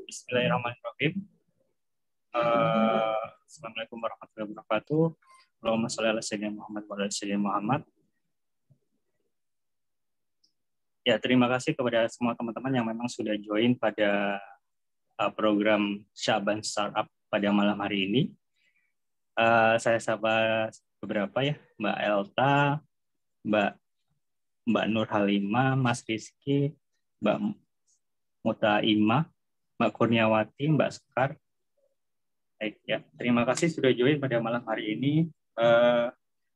Bismillahirrahmanirrahim. Assalamualaikum warahmatullahi wabarakatuh. Allahumma sholli ala sayyidina Muhammad wa ala sayyidina Muhammad. Ya, terima kasih kepada semua teman-teman yang memang sudah join pada program Syaban Startup pada malam hari ini. Saya sapa beberapa ya, Mbak Elta, Mbak Nur Halimah, Mas Rizky, Mbak Mutaimah, Mbak Kurniawati, Mbak Sekar. Baik, ya. Terima kasih sudah join pada malam hari ini.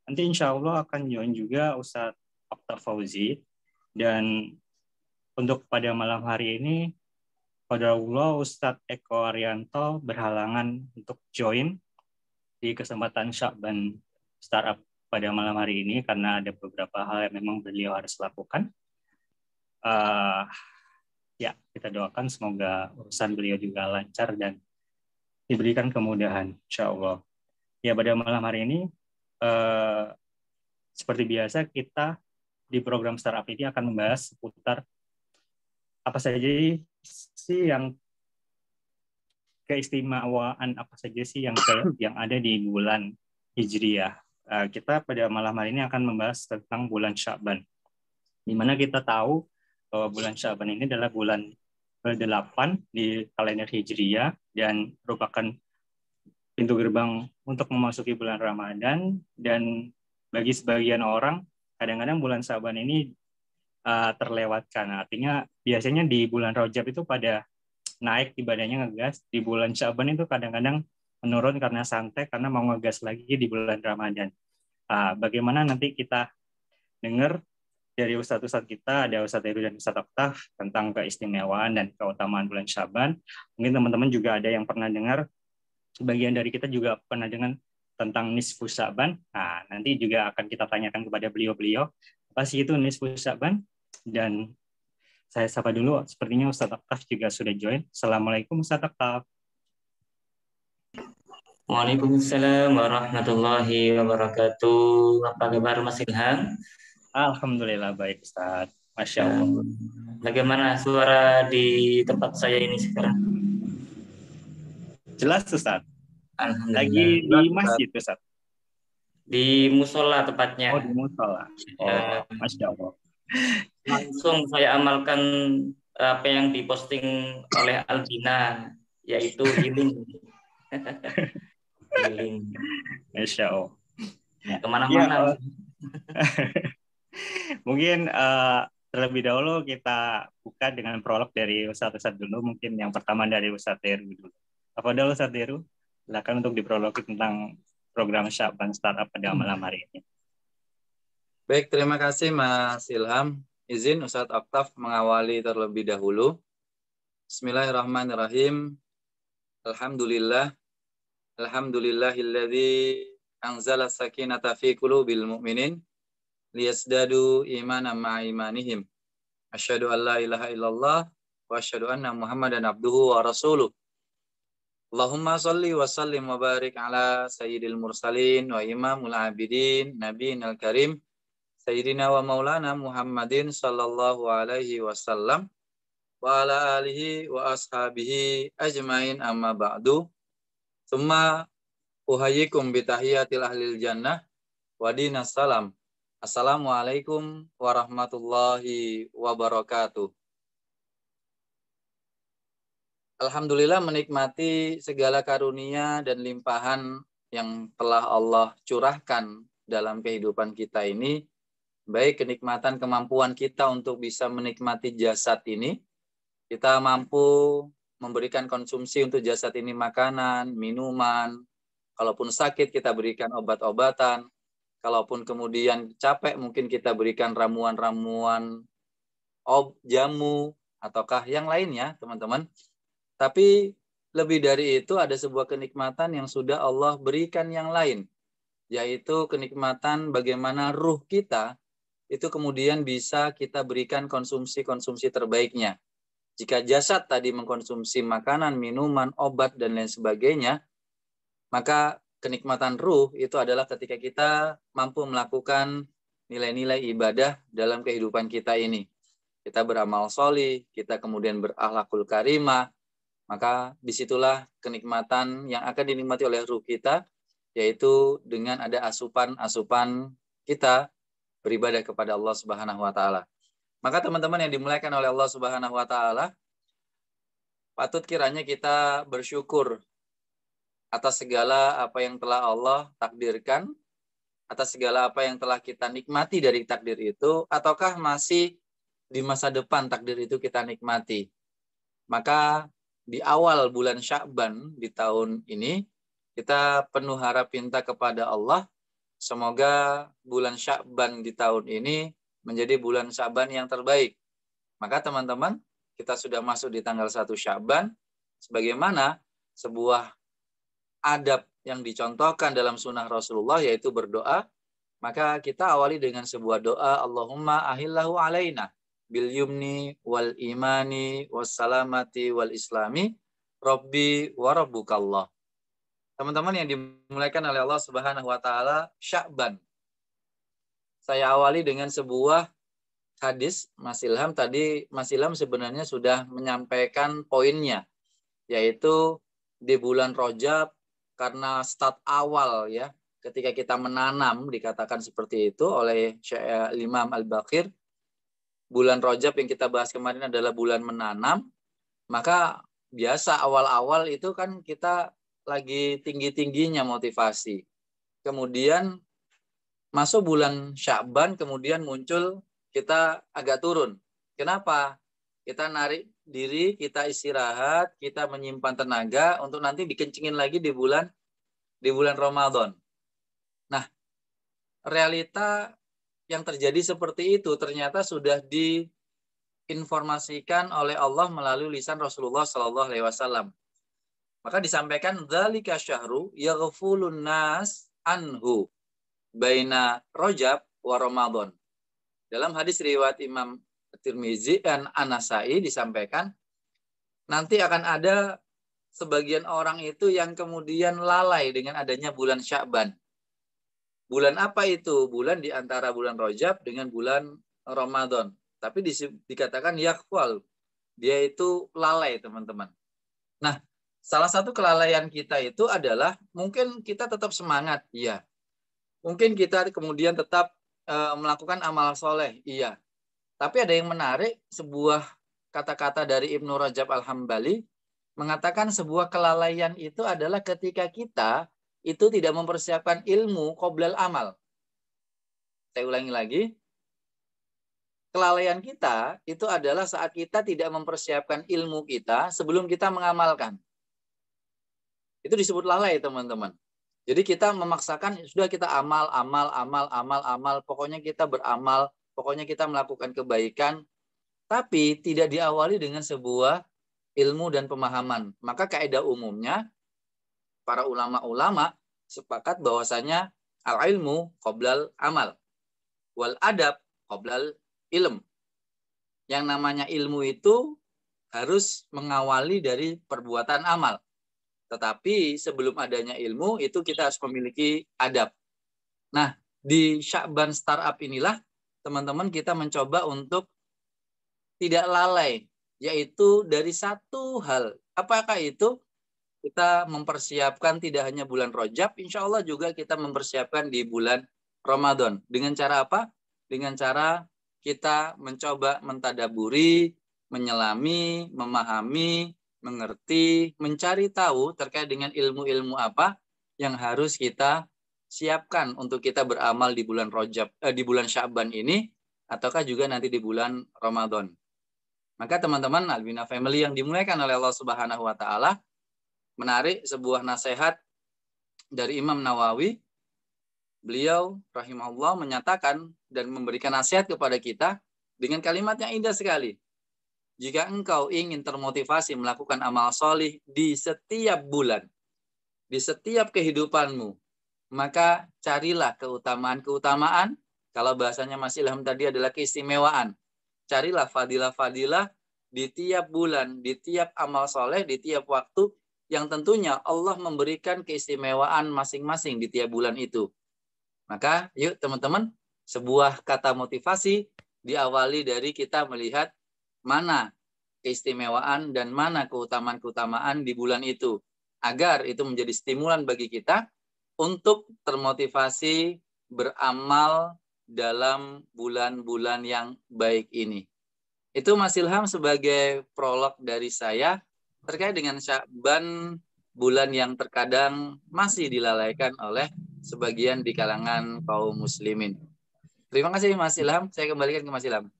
Nanti insya Allah akan join juga Ustadz Oktav Fauzi. Dan untuk pada malam hari ini, qadarullah Ustadz Eko Arianto berhalangan untuk join di kesempatan Syaban Startup pada malam hari ini karena ada beberapa hal yang memang beliau harus lakukan. Ya, kita doakan semoga urusan beliau juga lancar dan diberikan kemudahan, insya Allah. Ya, pada malam hari ini, seperti biasa kita di program Startup ini akan membahas seputar apa saja sih yang keistimewaan apa saja sih yang ada di bulan Hijriah. Kita pada malam hari ini akan membahas tentang bulan Sya'ban, di mana kita tahu bahwa bulan Sya'ban ini adalah bulan ke-8 di kalender Hijriah dan merupakan pintu gerbang untuk memasuki bulan Ramadan. Dan bagi sebagian orang, kadang-kadang bulan Sya'ban ini terlewatkan. Artinya biasanya di bulan Rajab itu pada naik ibadahnya ngegas, di bulan Sya'ban itu kadang-kadang menurun karena santai, karena mau ngegas lagi di bulan Ramadan. Bagaimana nanti kita dengar dari ustadz-ustadz kita, ada Ustadz Heru dan Ustadz Oktav tentang keistimewaan dan keutamaan bulan Syaban. Mungkin teman-teman juga ada yang pernah dengar, sebagian dari kita juga pernah dengar tentang Nisfu Syaban. Nah, nanti juga akan kita tanyakan kepada beliau-beliau, apa sih itu Nisfu Syaban? Dan saya sapa dulu, sepertinya Ustadz Oktav juga sudah join. Assalamualaikum Ustadz Oktav. Waalaikumsalam warahmatullahi wabarakatuh. Apa kabar Mas Ilham? Alhamdulillah baik Ustadz. Masya Allah. Bagaimana suara di tempat saya ini sekarang? Jelas Ustadz. Alhamdulillah. Lagi di masjid Ustadz. Di musola tepatnya. Oh, di musola. Oh, Masya Allah. Langsung saya amalkan apa yang diposting oleh Albina, yaitu healing. Healing. Masya Allah. Kemana-mana. Ya, mungkin terlebih dahulu kita buka dengan prolog dari Ustadz dulu. Mungkin yang pertama dari Ustadz Heru dulu. Apa dulu Ustadz Heru? Silakan untuk diprologi tentang program Syaban Startup pada malam hari ini. Baik, terima kasih Mas Ilham. Izin Ustadz Oktav mengawali terlebih dahulu. Bismillahirrahmanirrahim. Alhamdulillah. Alhamdulillahilladzi anzala sakinata fi qulubil mu'minin liyasdadu imanan ma'a imanihim. Asyhadu an la ilaha illallah wa asyhadu anna Muhammadan abduhu wa rasuluh. Allahumma shalli wa sallim wa barik ala sayyidil mursalin wa imamul abidin nabiyinal karim sayyidina wa maulana Muhammadin sallallahu alaihi wasallam wa ala alihi wa ashabihi ajmain amma ba'du. Tsumma uhayyikum bitahiyatil ahlil jannah wa dinas salam. Assalamualaikum warahmatullahi wabarakatuh. Alhamdulillah menikmati segala karunia dan limpahan yang telah Allah curahkan dalam kehidupan kita ini, baik kenikmatan kemampuan kita untuk bisa menikmati jasad ini, kita mampu memberikan konsumsi untuk jasad ini makanan, minuman, kalaupun sakit kita berikan obat-obatan, kalaupun kemudian capek mungkin kita berikan ramuan-ramuan, jamu, ataukah yang lainnya teman-teman. Tapi lebih dari itu ada sebuah kenikmatan yang sudah Allah berikan yang lain, yaitu kenikmatan bagaimana ruh kita itu kemudian bisa kita berikan konsumsi-konsumsi terbaiknya. Jika jasad tadi mengkonsumsi makanan, minuman, obat, dan lain sebagainya, maka kenikmatan ruh itu adalah ketika kita mampu melakukan nilai-nilai ibadah dalam kehidupan kita ini. Kita beramal sholih, kita kemudian berakhlakul karimah, Maka disitulah kenikmatan yang akan dinikmati oleh ruh kita, yaitu dengan ada asupan-asupan kita beribadah kepada Allah Subhanahu wa taala. Maka teman-teman yang dimuliakan oleh Allah Subhanahu wa taala, patut kiranya kita bersyukur atas segala apa yang telah Allah takdirkan, atas segala apa yang telah kita nikmati dari takdir itu, ataukah masih di masa depan takdir itu kita nikmati. Maka di awal bulan Sya'ban di tahun ini, kita penuh harap pinta kepada Allah, semoga bulan Sya'ban di tahun ini menjadi bulan Sya'ban yang terbaik. Maka teman-teman, kita sudah masuk di tanggal 1 Sya'ban, sebagaimana sebuah adab yang dicontohkan dalam sunnah Rasulullah, yaitu berdoa, maka kita awali dengan sebuah doa, Allahumma ahillahu alaina bil yumni wal imani was salamati wal islami rabbi wa rabbukallah. Teman-teman yang dimuliakan oleh Allah Subhanahu wa taala, Sya'ban. Saya awali dengan sebuah hadis. Mas Ilham tadi, Mas Ilham sebenarnya sudah menyampaikan poinnya, yaitu di bulan Rajab, karena start awal ya, ketika kita menanam, dikatakan seperti itu oleh Imam Al-Baqir. Bulan Rajab yang kita bahas kemarin adalah bulan menanam. Maka biasa awal-awal itu kan kita lagi tinggi-tingginya motivasi. Kemudian masuk bulan Sya'ban, kemudian muncul kita agak turun. Kenapa? Kita narik diri, kita istirahat, kita menyimpan tenaga untuk nanti dikencingin lagi di bulan Ramadan. Nah, realita yang terjadi seperti itu ternyata sudah diinformasikan oleh Allah melalui lisan Rasulullah Sallallahu Alaihi Wasallam. Maka disampaikan dzalika syahru yaghfulun nas anhu baina Rajab wa Ramadan. Dalam hadis riwayat Imam Tirmizi dan An-Nasai disampaikan, nanti akan ada sebagian orang itu yang kemudian lalai dengan adanya bulan Sya'ban. Bulan apa itu? Bulan di antara bulan Rajab dengan bulan Ramadan. Tapi dikatakan yaghfal. Dia itu lalai, teman-teman. Nah, salah satu kelalaian kita itu adalah mungkin kita tetap semangat, iya. Mungkin kita kemudian tetap melakukan amal soleh, iya. Tapi ada yang menarik, sebuah kata-kata dari Ibnu Rajab Al-Hambali mengatakan sebuah kelalaian itu adalah ketika kita itu tidak mempersiapkan ilmu qoblal amal. Saya ulangi lagi. Kelalaian kita itu adalah saat kita tidak mempersiapkan ilmu kita sebelum kita mengamalkan. Itu disebut lalai, teman-teman. Jadi kita memaksakan, sudah kita amal, pokoknya kita beramal, pokoknya kita melakukan kebaikan, tapi tidak diawali dengan sebuah ilmu dan pemahaman. Maka kaidah umumnya, para ulama-ulama sepakat bahwasanya al-ilmu qoblal amal, wal adab qoblal ilm. Yang namanya ilmu itu harus mengawali dari perbuatan amal. Tetapi sebelum adanya ilmu itu kita harus memiliki adab. Nah, di Sya'ban Startup inilah teman-teman kita mencoba untuk tidak lalai, yaitu dari satu hal. Apakah itu? Kita mempersiapkan tidak hanya bulan Rajab, insya Allah juga kita mempersiapkan di bulan Ramadan. Dengan cara apa? Dengan cara kita mencoba mentadaburi, menyelami, memahami, mengerti, mencari tahu terkait dengan ilmu-ilmu apa yang harus kita siapkan untuk kita beramal di bulan Rajab, di bulan Sya'ban ini, ataukah juga nanti di bulan Ramadan. Maka teman-teman Albina Family yang dimuliakan oleh Allah Subhanahu wa taala, menarik sebuah nasihat dari Imam Nawawi. Beliau rahimahullah menyatakan dan memberikan nasihat kepada kita dengan kalimat yang indah sekali. Jika engkau ingin termotivasi melakukan amal solih di setiap bulan, di setiap kehidupanmu, maka carilah keutamaan-keutamaan. Kalau bahasanya Mas Ilham tadi adalah keistimewaan. Carilah fadilah-fadilah di tiap bulan, di tiap amal soleh, di tiap waktu, yang tentunya Allah memberikan keistimewaan masing-masing di tiap bulan itu. Maka yuk teman-teman, sebuah kata motivasi diawali dari kita melihat mana keistimewaan dan mana keutamaan-keutamaan di bulan itu, agar itu menjadi stimulan bagi kita untuk termotivasi beramal dalam bulan-bulan yang baik ini. Itu Mas Ilham sebagai prolog dari saya terkait dengan Sya'ban, bulan yang terkadang masih dilalaikan oleh sebagian di kalangan kaum muslimin. Terima kasih Mas Ilham, saya kembalikan ke Mas Ilham.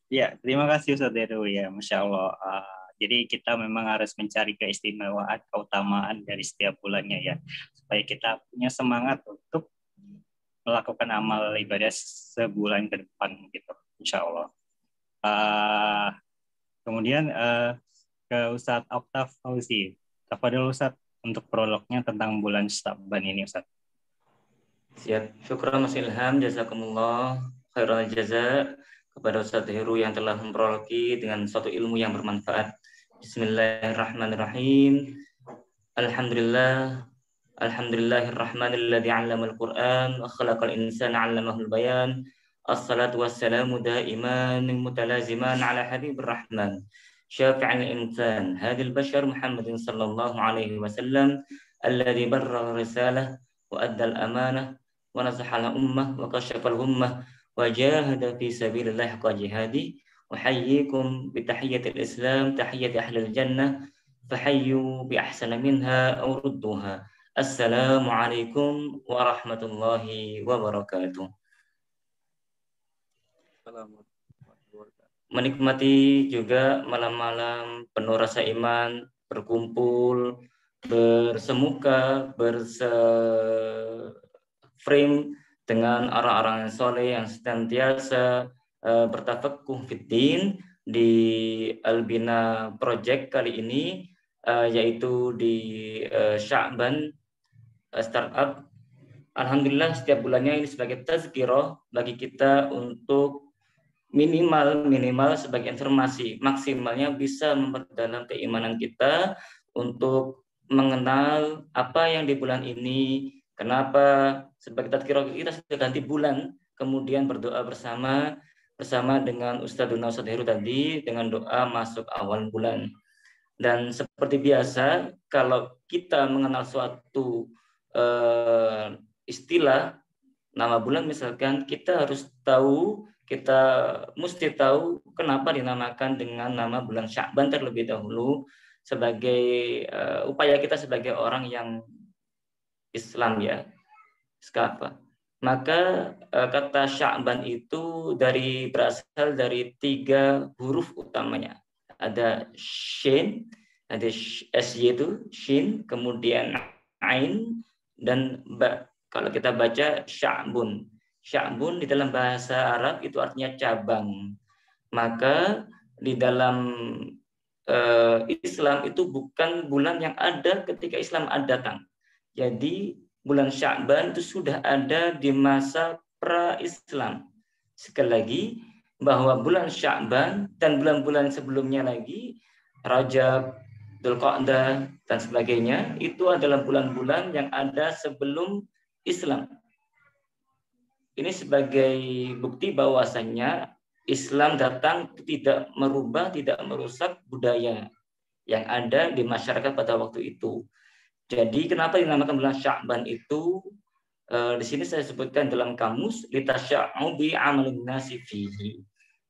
Ya, terima kasih Ustaz Heru ya, Masya Allah. Jadi kita memang harus mencari keistimewaan, keutamaan dari setiap bulannya ya, supaya kita punya semangat untuk melakukan amal ibadah sebulan ke depan gitu, Insya Allah. Kemudian ke Ustadz Oktaf Fauzi. Tafadhol Ustadz untuk prolognya tentang bulan Sya'ban ini Ustadz. Siap. Syukran Mas Ilham, jazakumullah khairal jaza kepada Ustadz Heru yang telah memprologi dengan suatu ilmu yang bermanfaat. Bismillahirrahmanirrahim. Alhamdulillah. Alhamdulillahirrahmanilladzi 'allamal Qur'an wa khalaqal insana 'allamahul bayan. Assalatu wassalamu daiman mutalaziman ala habibir rahman. Syafi'il insan hadil bashar Muhammadin sallallahu alaihi wasallam alladzi barra risalah wa addal amanah wa nasahal ummah wa kashafal ummah wa jahada fi sabilillah haqqa jihadi wa hayyikum bi tahiyyatil islam tahiyyati ahlil jannah fahayyu bi ahsana minha aw rudduha. Assalamualaikum warahmatullahi wabarakatuh. Menikmati juga malam-malam penuh rasa iman, berkumpul, bersemuka, berseframe dengan orang-orang yang soleh yang senantiasa bertafaqquh fiddin di Albina Project kali ini, yaitu di Sya'ban Startup. Alhamdulillah setiap bulannya ini sebagai tazkirah bagi kita untuk minimal sebagai informasi, maksimalnya bisa memperdalam keimanan kita untuk mengenal apa yang di bulan ini, kenapa sebagai tazkirah kita sudah ganti bulan, kemudian berdoa bersama dengan Ustadzuna Ustadz Heru tadi dengan doa masuk awal bulan. Dan seperti biasa kalau kita mengenal suatu istilah nama bulan misalkan, kita mesti tahu kenapa dinamakan dengan nama bulan Sya'ban terlebih dahulu sebagai upaya kita sebagai orang yang Islam ya. Skapa. Maka kata Sya'ban itu berasal dari 3 huruf utamanya. Ada shin, ada sy itu shin, kemudian ain dan ba. Kalau kita baca Sya'bun. Sya'bun di dalam bahasa Arab itu artinya cabang. Maka di dalam Islam itu bukan bulan yang ada ketika Islam datang. Jadi bulan Sya'ban itu sudah ada di masa pra-Islam. Sekali lagi, bahwa bulan Sya'ban dan bulan-bulan sebelumnya lagi, Rajab, Dzulqa'dah dan sebagainya, itu adalah bulan-bulan yang ada sebelum Islam. Ini sebagai bukti bahwasannya Islam datang tidak merubah, tidak merusak budaya yang ada di masyarakat pada waktu itu. Jadi kenapa dinamakan bulan Sya'ban itu? Di sini saya sebutkan dalam kamus litasya'u bi amalin nasi fihi.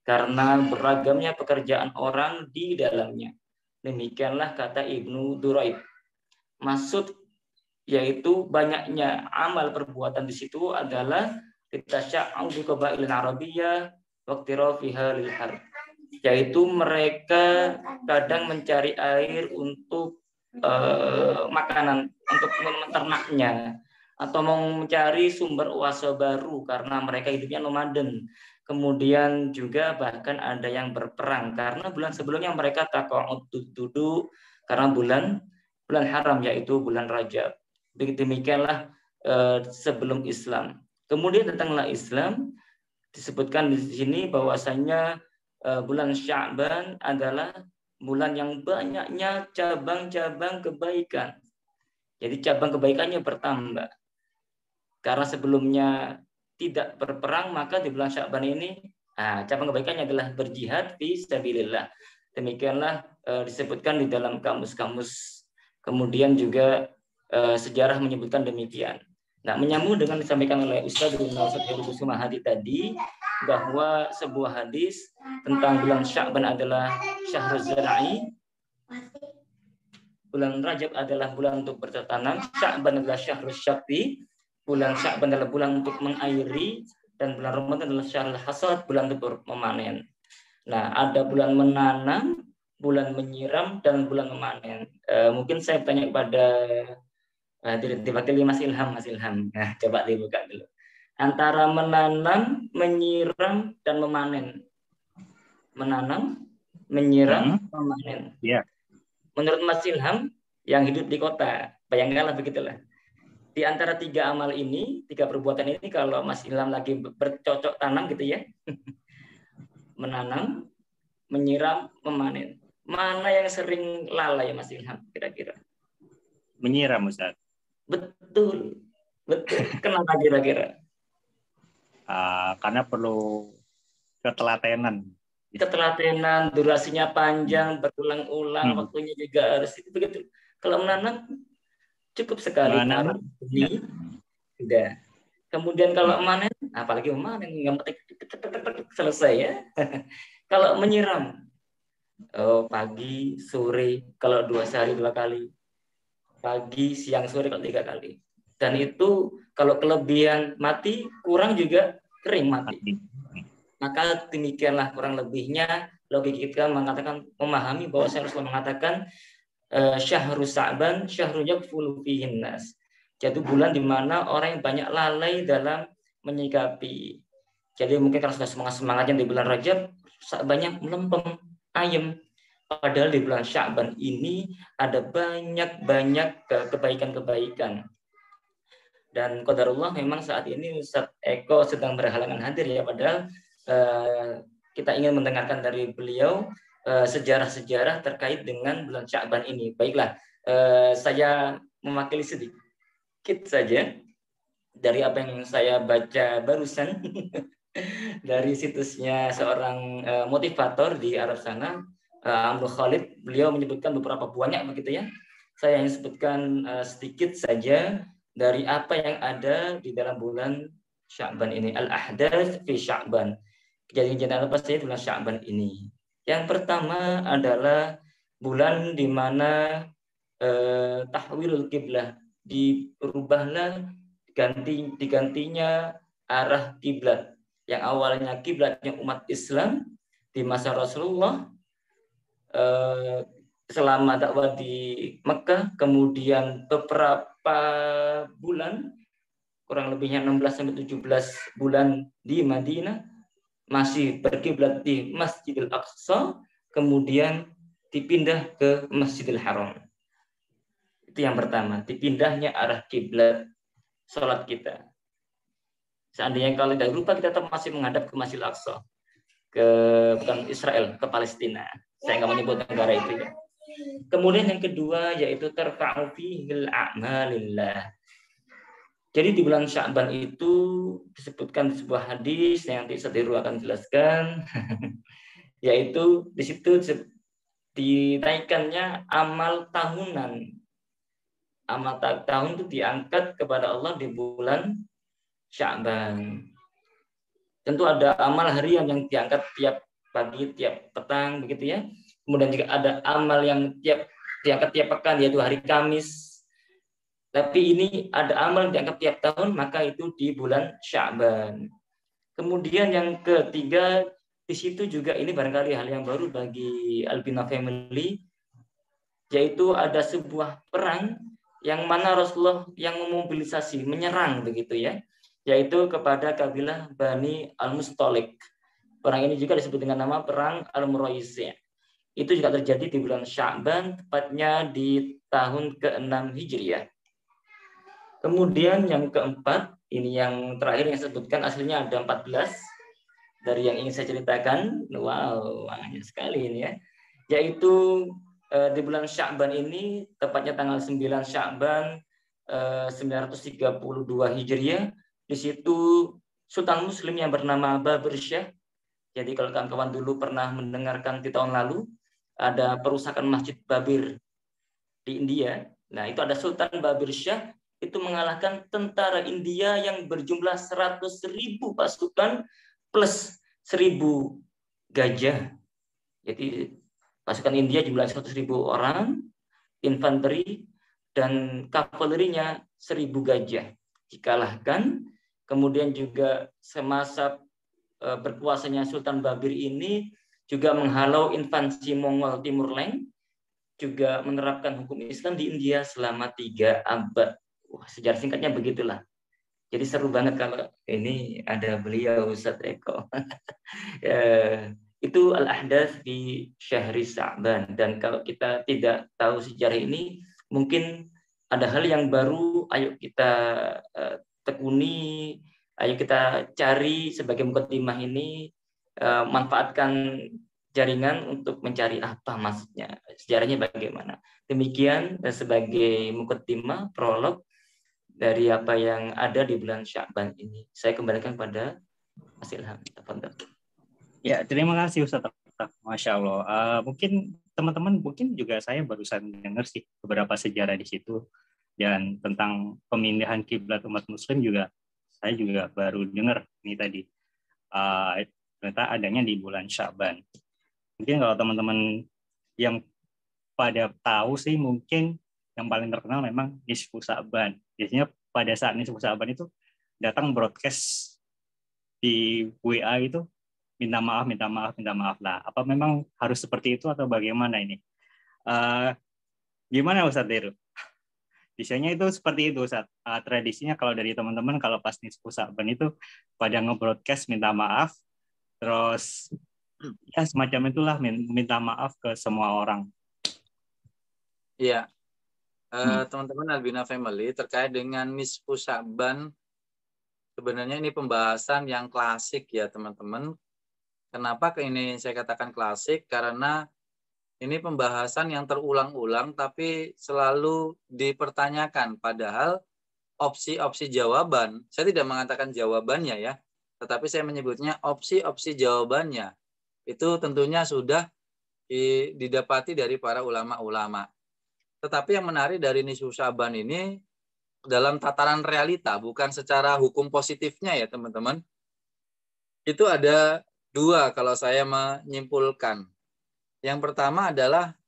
Karena beragamnya pekerjaan orang di dalamnya. Demikianlah kata Ibnu Duraid. Maksud yaitu banyaknya amal perbuatan di situ adalah litasya'u bi qabailin arabiyyah waqtirafiha lil harb. Yaitu mereka kadang mencari air untuk makanan, untuk menternaknya, atau mau mencari sumber uasa baru karena mereka hidupnya nomaden. Kemudian juga bahkan ada yang berperang karena bulan sebelumnya mereka taqa'ud duduk karena bulan haram yaitu bulan Rajab. Demikianlah sebelum Islam. Kemudian datanglah Islam, disebutkan di sini bahwasanya bulan Sya'ban adalah bulan yang banyaknya cabang-cabang kebaikan. Jadi cabang kebaikannya bertambah. Karena sebelumnya tidak berperang, maka di bulan Sya'ban ini cabang kebaikannya adalah berjihad fi sabilillah. Demikianlah disebutkan di dalam kamus-kamus. Kemudian juga sejarah menyebutkan demikian. Nah, menyambung dengan disampaikan oleh Ustaz bin Nawsat Mahadi tadi, bahwa sebuah hadis tentang bulan Sya'ban adalah syahrul zara'i, bulan Rajab adalah bulan untuk bercocok tanam, Sya'ban adalah syahrul syakti, bulan Sya'ban adalah bulan untuk mengairi, dan bulan Ramadan adalah syahrul hasad, bulan untuk memanen. Nah, ada bulan menanam, bulan menyiram, dan bulan memanen. Mungkin saya bertanya kepada diwakili Mas Ilham. Nah, coba dibuka dulu. Antara menanam, menyiram, dan memanen. Menanam, menyiram, memanen. Yeah. Menurut Mas Ilham yang hidup di kota, bayangkanlah begitulah. Di antara 3 amal ini, 3 perbuatan ini, kalau Mas Ilham lagi bercocok tanam gitu ya, menanam, menyiram, memanen. Mana yang sering lalai Mas Ilham kira-kira? Menyiram, Ustaz. Betul. Kenapa kira-kira? Karena perlu ketelatenan. Ketelatenan, durasinya panjang, berulang-ulang, waktunya juga harus itu begitu. Kalau menanam cukup sekali tanam ini sudah. Kemudian kalau memanen, apalagi memanen, selesai ya. Kalau menyiram, pagi, sore, kalau 2 sehari 2 kali. Pagi, siang, sore kalau 3 kali. Dan itu kalau kelebihan mati, kurang juga kering mati. Maka demikianlah kurang lebihnya logika kita mengatakan, memahami bahwa saya harus mengatakan syahrul Sya'ban syahrul yakfulu fihin nas. Jadi bulan di mana orang yang banyak lalai dalam menyikapi. Jadi mungkin kalau sudah semangat-semangatnya di bulan Rajab banyak melempem ayem. Padahal di bulan Sya'ban ini ada banyak kebaikan-kebaikan. Dan qadarullah memang saat ini Ustaz Eko sedang berhalangan hadir ya, padahal kita ingin mendengarkan dari beliau sejarah-sejarah terkait dengan bulan Sya'ban ini. Baiklah, saya mewakili sedikit saja dari apa yang saya baca barusan dari situsnya seorang motivator di Arab sana, Amrul Khalid. Beliau menyebutkan beberapa banyak begitu ya. Saya ingin sebutkan sedikit saja dari apa yang ada di dalam bulan Sya'ban ini. Al-Ahdath fi Sya'ban. Kejadian-kejadian apa saja di bulan Sya'ban ini. Yang pertama adalah bulan di mana tahwilul kiblah, dirubahlah digantinya arah kiblat. Yang awalnya kiblatnya umat Islam di masa Rasulullah selama dakwah di Mekah, kemudian beberapa bulan, kurang lebihnya 16 sampai 17 bulan di Madinah masih berkiblat di Masjidil Aqsa, kemudian dipindah ke Masjidil Haram. Itu yang pertama, dipindahnya arah kiblat sholat kita. Seandainya kalau dari Eropa kita tetap masih menghadap ke Masjidil Aqsa, bukan Israel, ke Palestina. Saya nggak menyebut negara itu ya. Kemudian yang kedua yaitu tarfa'u fihil a'malillah. Jadi di bulan Sya'ban itu disebutkan di sebuah hadis yang nanti Sadiru akan jelaskan, yaitu di situ dinaikkannya amal tahunan. Amal tahun itu diangkat kepada Allah di bulan Sya'ban. Tentu ada amal harian yang diangkat tiap pagi, tiap petang, begitu ya. Kemudian juga ada amal yang diangkat tiap pekan, yaitu hari Kamis. Tapi ini ada amal yang diangkat tiap tahun, maka itu di bulan Sya'ban. Kemudian yang ketiga, di situ juga ini barangkali hal yang baru bagi Albina Family, yaitu ada sebuah perang yang mana Rasulullah yang memobilisasi, menyerang begitu ya, yaitu kepada kabilah Bani Al-Mustalik. Perang ini juga disebut dengan nama Perang Al-Muraisi. Itu juga terjadi di bulan Sya'ban, tepatnya di tahun ke-6 Hijriah. Kemudian yang keempat, ini yang terakhir yang saya sebutkan, aslinya ada 14 dari yang ingin saya ceritakan. Wow, banyak sekali ini ya. Yaitu di bulan Sya'ban ini, tepatnya tanggal 9 Sya'ban 932 Hijriah, di situ Sultan Muslim yang bernama Babur Syah. Jadi kalau kawan-kawan dulu pernah mendengarkan di tahun lalu, ada perusakan Masjid Babir di India. Nah, itu ada Sultan Babir Shah itu mengalahkan tentara India yang berjumlah 100.000 pasukan plus 1.000 gajah. Jadi pasukan India jumlah 100.000 orang, infanteri dan kavalerinya 1.000 gajah dikalahkan. Kemudian juga semasa berkuasanya Sultan Babir ini juga menghalau invasi Mongol Timur Leng, juga menerapkan hukum Islam di India selama 3 abad. Wah, sejarah singkatnya begitulah. Jadi seru banget kalau ini ada beliau Ustadz Eko. Itu al-ahdath di Syahri Sa'ban. Dan kalau kita tidak tahu sejarah ini, mungkin ada hal yang baru, ayo kita tekuni, ayo kita cari sebagai mukadimah ini, manfaatkan jaringan untuk mencari apa maksudnya, sejarahnya bagaimana. Demikian sebagai mukadimah, prolog dari apa yang ada di bulan Sya'ban ini. Saya kembalikan pada Mas Ilham. Ya, terima kasih Ustaz. Masya Allah. Mungkin teman-teman juga saya barusan dengar sih beberapa sejarah di situ, dan tentang pemindahan kiblat umat Muslim juga saya juga baru dengar ini tadi. Ternyata adanya di bulan Sya'ban. Mungkin kalau teman-teman yang pada tahu sih, mungkin yang paling terkenal memang Nisfu Sya'ban. Biasanya pada saat Nisfu Sya'ban itu datang broadcast di WA itu, minta maaf lah. Apa memang harus seperti itu atau bagaimana ini? Gimana Ustadz Deru? Biasanya itu seperti itu Ustadz. Tradisinya kalau dari teman-teman kalau pas Nisfu Sya'ban itu pada nge-broadcast minta maaf, terus ya semacam itulah, minta maaf ke semua orang. Iya. Teman-teman Albina Family, terkait dengan Nisfu Sya'ban, sebenarnya ini pembahasan yang klasik ya teman-teman. Kenapa ini saya katakan klasik? Karena ini pembahasan yang terulang-ulang tapi selalu dipertanyakan. Padahal opsi-opsi jawaban, saya tidak mengatakan jawabannya ya, tetapi saya menyebutnya opsi-opsi jawabannya. Itu tentunya sudah didapati dari para ulama-ulama. Tetapi yang menarik dari Nisfu Sya'ban ini dalam tataran realita, bukan secara hukum positifnya ya teman-teman. Itu ada 2 kalau saya menyimpulkan. Yang pertama adalah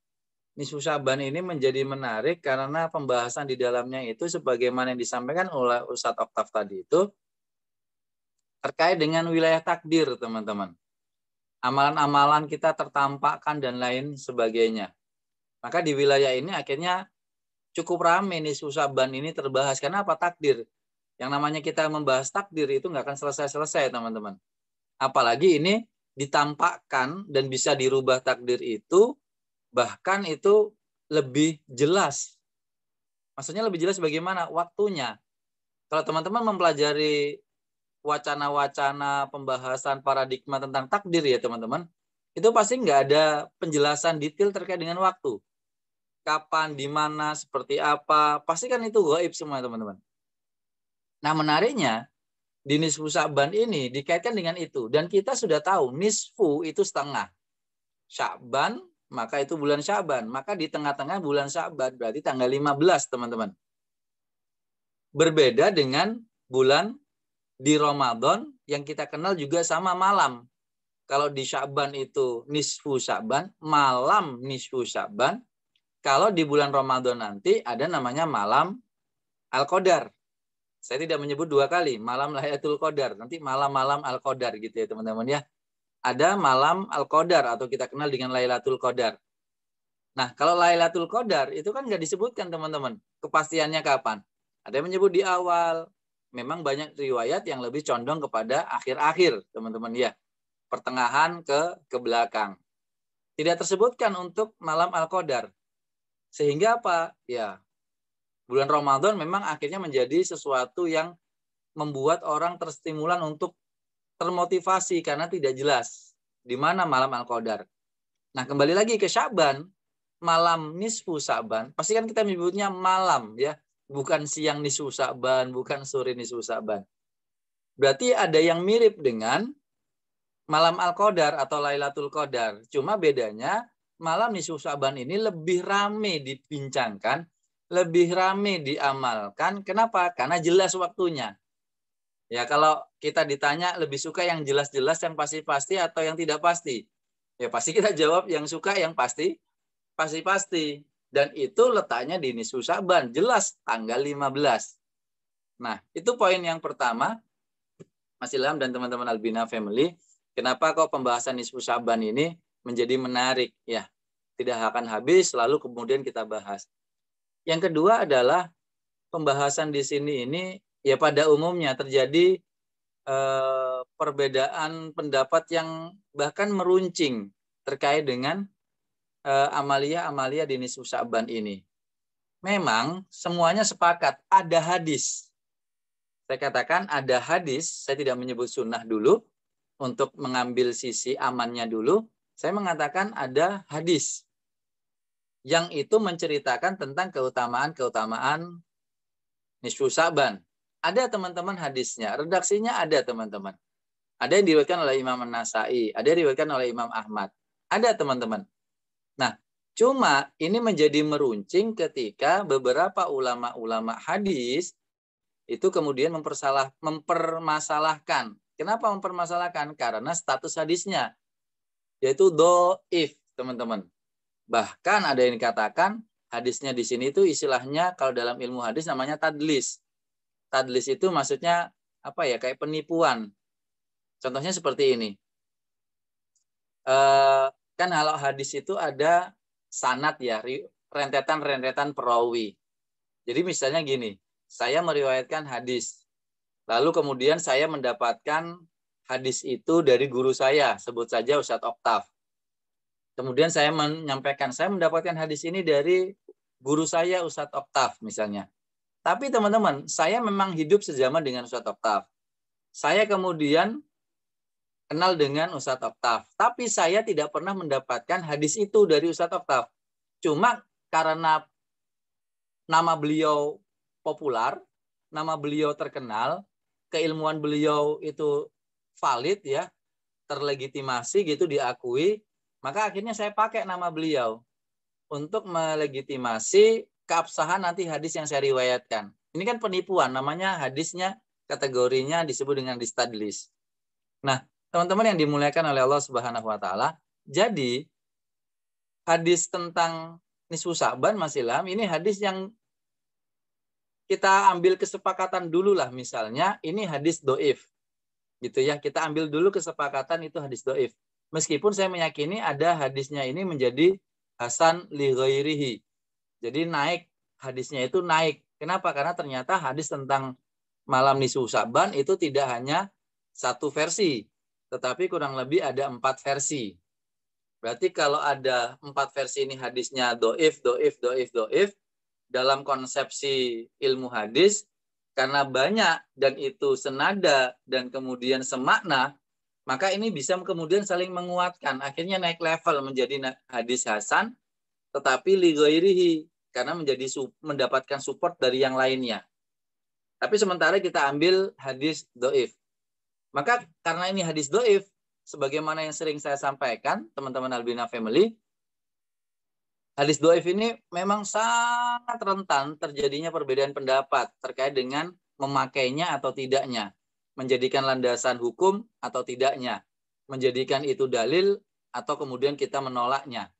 Nisfu Sya'ban ini menjadi menarik karena pembahasan di dalamnya itu sebagaimana yang disampaikan oleh Ustadz Oktaf tadi itu terkait dengan wilayah takdir teman-teman. Amalan-amalan kita tertampakkan dan lain sebagainya. Maka di wilayah ini akhirnya cukup ramai Nisfu Sya'ban ini terbahas. Karena apa? Takdir. Yang namanya kita membahas takdir itu nggak akan selesai-selesai teman-teman. Apalagi ini ditampakkan dan bisa dirubah takdir itu, bahkan itu lebih jelas. Maksudnya lebih jelas bagaimana? Waktunya. Kalau teman-teman mempelajari wacana-wacana pembahasan paradigma tentang takdir ya teman-teman, itu pasti nggak ada penjelasan detail terkait dengan waktu. Kapan, di mana, seperti apa, pasti kan itu gaib semua teman-teman. Nah menariknya, di Nisfu Sya'ban ini dikaitkan dengan itu. Dan kita sudah tahu, Nisfu itu setengah. Sya'ban, maka itu bulan Sya'ban. Maka di tengah-tengah bulan Sya'ban, berarti tanggal 15 teman-teman. Berbeda dengan bulan di Ramadan yang kita kenal juga sama malam. Kalau di Sya'ban itu Nisfu Sya'ban, malam Nisfu Sya'ban. Kalau di bulan Ramadan nanti ada namanya malam Al-Qadar. Saya tidak menyebut 2 kali, malam Lailatul Qadar. Nanti malam-malam Al-Qadar gitu ya teman-teman ya. Ada malam Al-Qadar atau kita kenal dengan Lailatul Qadar. Nah kalau Lailatul Qadar itu kan nggak disebutkan teman-teman. Kepastiannya kapan? Ada yang menyebut di awal. Memang banyak riwayat yang lebih condong kepada akhir-akhir teman-teman ya. Pertengahan ke belakang. Tidak tersebutkan untuk malam Al-Qadar. Sehingga apa? Ya, bulan Ramadan memang akhirnya menjadi sesuatu yang membuat orang terstimulan untuk termotivasi karena tidak jelas di mana malam Al-Qadar. Nah, kembali lagi ke Sya'ban, malam Nisfu Sya'ban, pasti kan kita menyebutnya malam ya, bukan siang Nisfu Sya'ban, bukan sore Nisfu Sya'ban. Berarti ada yang mirip dengan malam Al-Qadar atau Lailatul Qadar. Cuma bedanya malam nisfu Sya'ban ini lebih rame dibincangkan, lebih rame diamalkan. Kenapa? Karena jelas waktunya. Ya, kalau kita ditanya lebih suka yang jelas-jelas, yang pasti-pasti atau yang tidak pasti? Ya pasti kita jawab yang suka yang pasti-pasti. Dan itu letaknya di nisfu Sya'ban, jelas tanggal 15. Nah, itu poin yang pertama, Mas Ilham dan teman-teman Albina Family. Kenapa kok pembahasan nisfu Sya'ban ini menjadi menarik? Ya, tidak akan habis, lalu kemudian kita bahas. Yang kedua adalah pembahasan di sini ini ya pada umumnya terjadi perbedaan pendapat yang bahkan meruncing terkait dengan amalia-amalia di nisfu Sya'ban ini. Memang semuanya sepakat ada hadis. Saya katakan ada hadis, saya tidak menyebut sunnah dulu untuk mengambil sisi amannya dulu. Saya mengatakan ada hadis yang itu menceritakan tentang keutamaan nisfu Sya'ban. Ada teman-teman hadisnya, redaksinya ada teman-teman. Ada yang diriwayatkan oleh Imam An-Nasa'i, ada yang diriwayatkan oleh Imam Ahmad. Ada teman-teman. Nah, cuma ini menjadi meruncing ketika beberapa ulama-ulama hadis itu kemudian mempermasalahkan. Kenapa mempermasalahkan? Karena status hadisnya yaitu dhaif, teman-teman. Bahkan ada yang dikatakan hadisnya di sini itu istilahnya kalau dalam ilmu hadis namanya tadlis. Tadlis itu maksudnya apa ya? Kayak penipuan. Contohnya seperti ini. Kan kalau hadis itu ada sanad ya, rentetan-rentetan perawi. Jadi misalnya gini, saya meriwayatkan hadis. Lalu kemudian saya mendapatkan hadis itu dari guru saya, sebut saja Ustadz Oktav. Kemudian saya menyampaikan, saya mendapatkan hadis ini dari guru saya Ustadz Oktav misalnya. Tapi teman-teman, saya memang hidup sejaman dengan Ustadz Oktav. Saya kemudian kenal dengan Ustadz Oktav. Tapi saya tidak pernah mendapatkan hadis itu dari Ustadz Oktav. Cuma karena nama beliau populer, nama beliau terkenal, keilmuan beliau itu valid ya, terlegitimasi gitu, diakui, maka akhirnya saya pakai nama beliau untuk melegitimasi keabsahan nanti hadis yang saya riwayatkan. Ini kan penipuan, namanya hadisnya kategorinya disebut dengan distadlis. Nah, teman-teman yang dimuliakan oleh Allah Subhanahu wa taala, jadi hadis tentang nisfu Sya'ban Mas Ilham ini hadis yang kita ambil kesepakatan dulu lah, misalnya ini hadis dhaif. Gitu ya, kita ambil dulu kesepakatan itu hadis dhaif. Meskipun saya meyakini ada hadisnya ini menjadi hasan li ghairihi. Jadi naik, hadisnya itu naik. Kenapa? Karena ternyata hadis tentang malam nisfu Sya'ban itu tidak hanya satu versi, tetapi kurang lebih ada 4 versi. Berarti kalau ada 4 versi ini hadisnya dhaif, dalam konsepsi ilmu hadis, karena banyak dan itu senada dan kemudian semakna, maka ini bisa kemudian saling menguatkan. Akhirnya naik level menjadi hadis hasan, tetapi li ghairihi, karena mendapatkan support dari yang lainnya. Tapi sementara kita ambil hadis dhaif. Maka karena ini hadis dhaif, sebagaimana yang sering saya sampaikan, teman-teman Albina Family, hadis dhaif ini memang sangat rentan terjadinya perbedaan pendapat terkait dengan memakainya atau tidaknya, menjadikan landasan hukum atau tidaknya, menjadikan itu dalil atau kemudian kita menolaknya.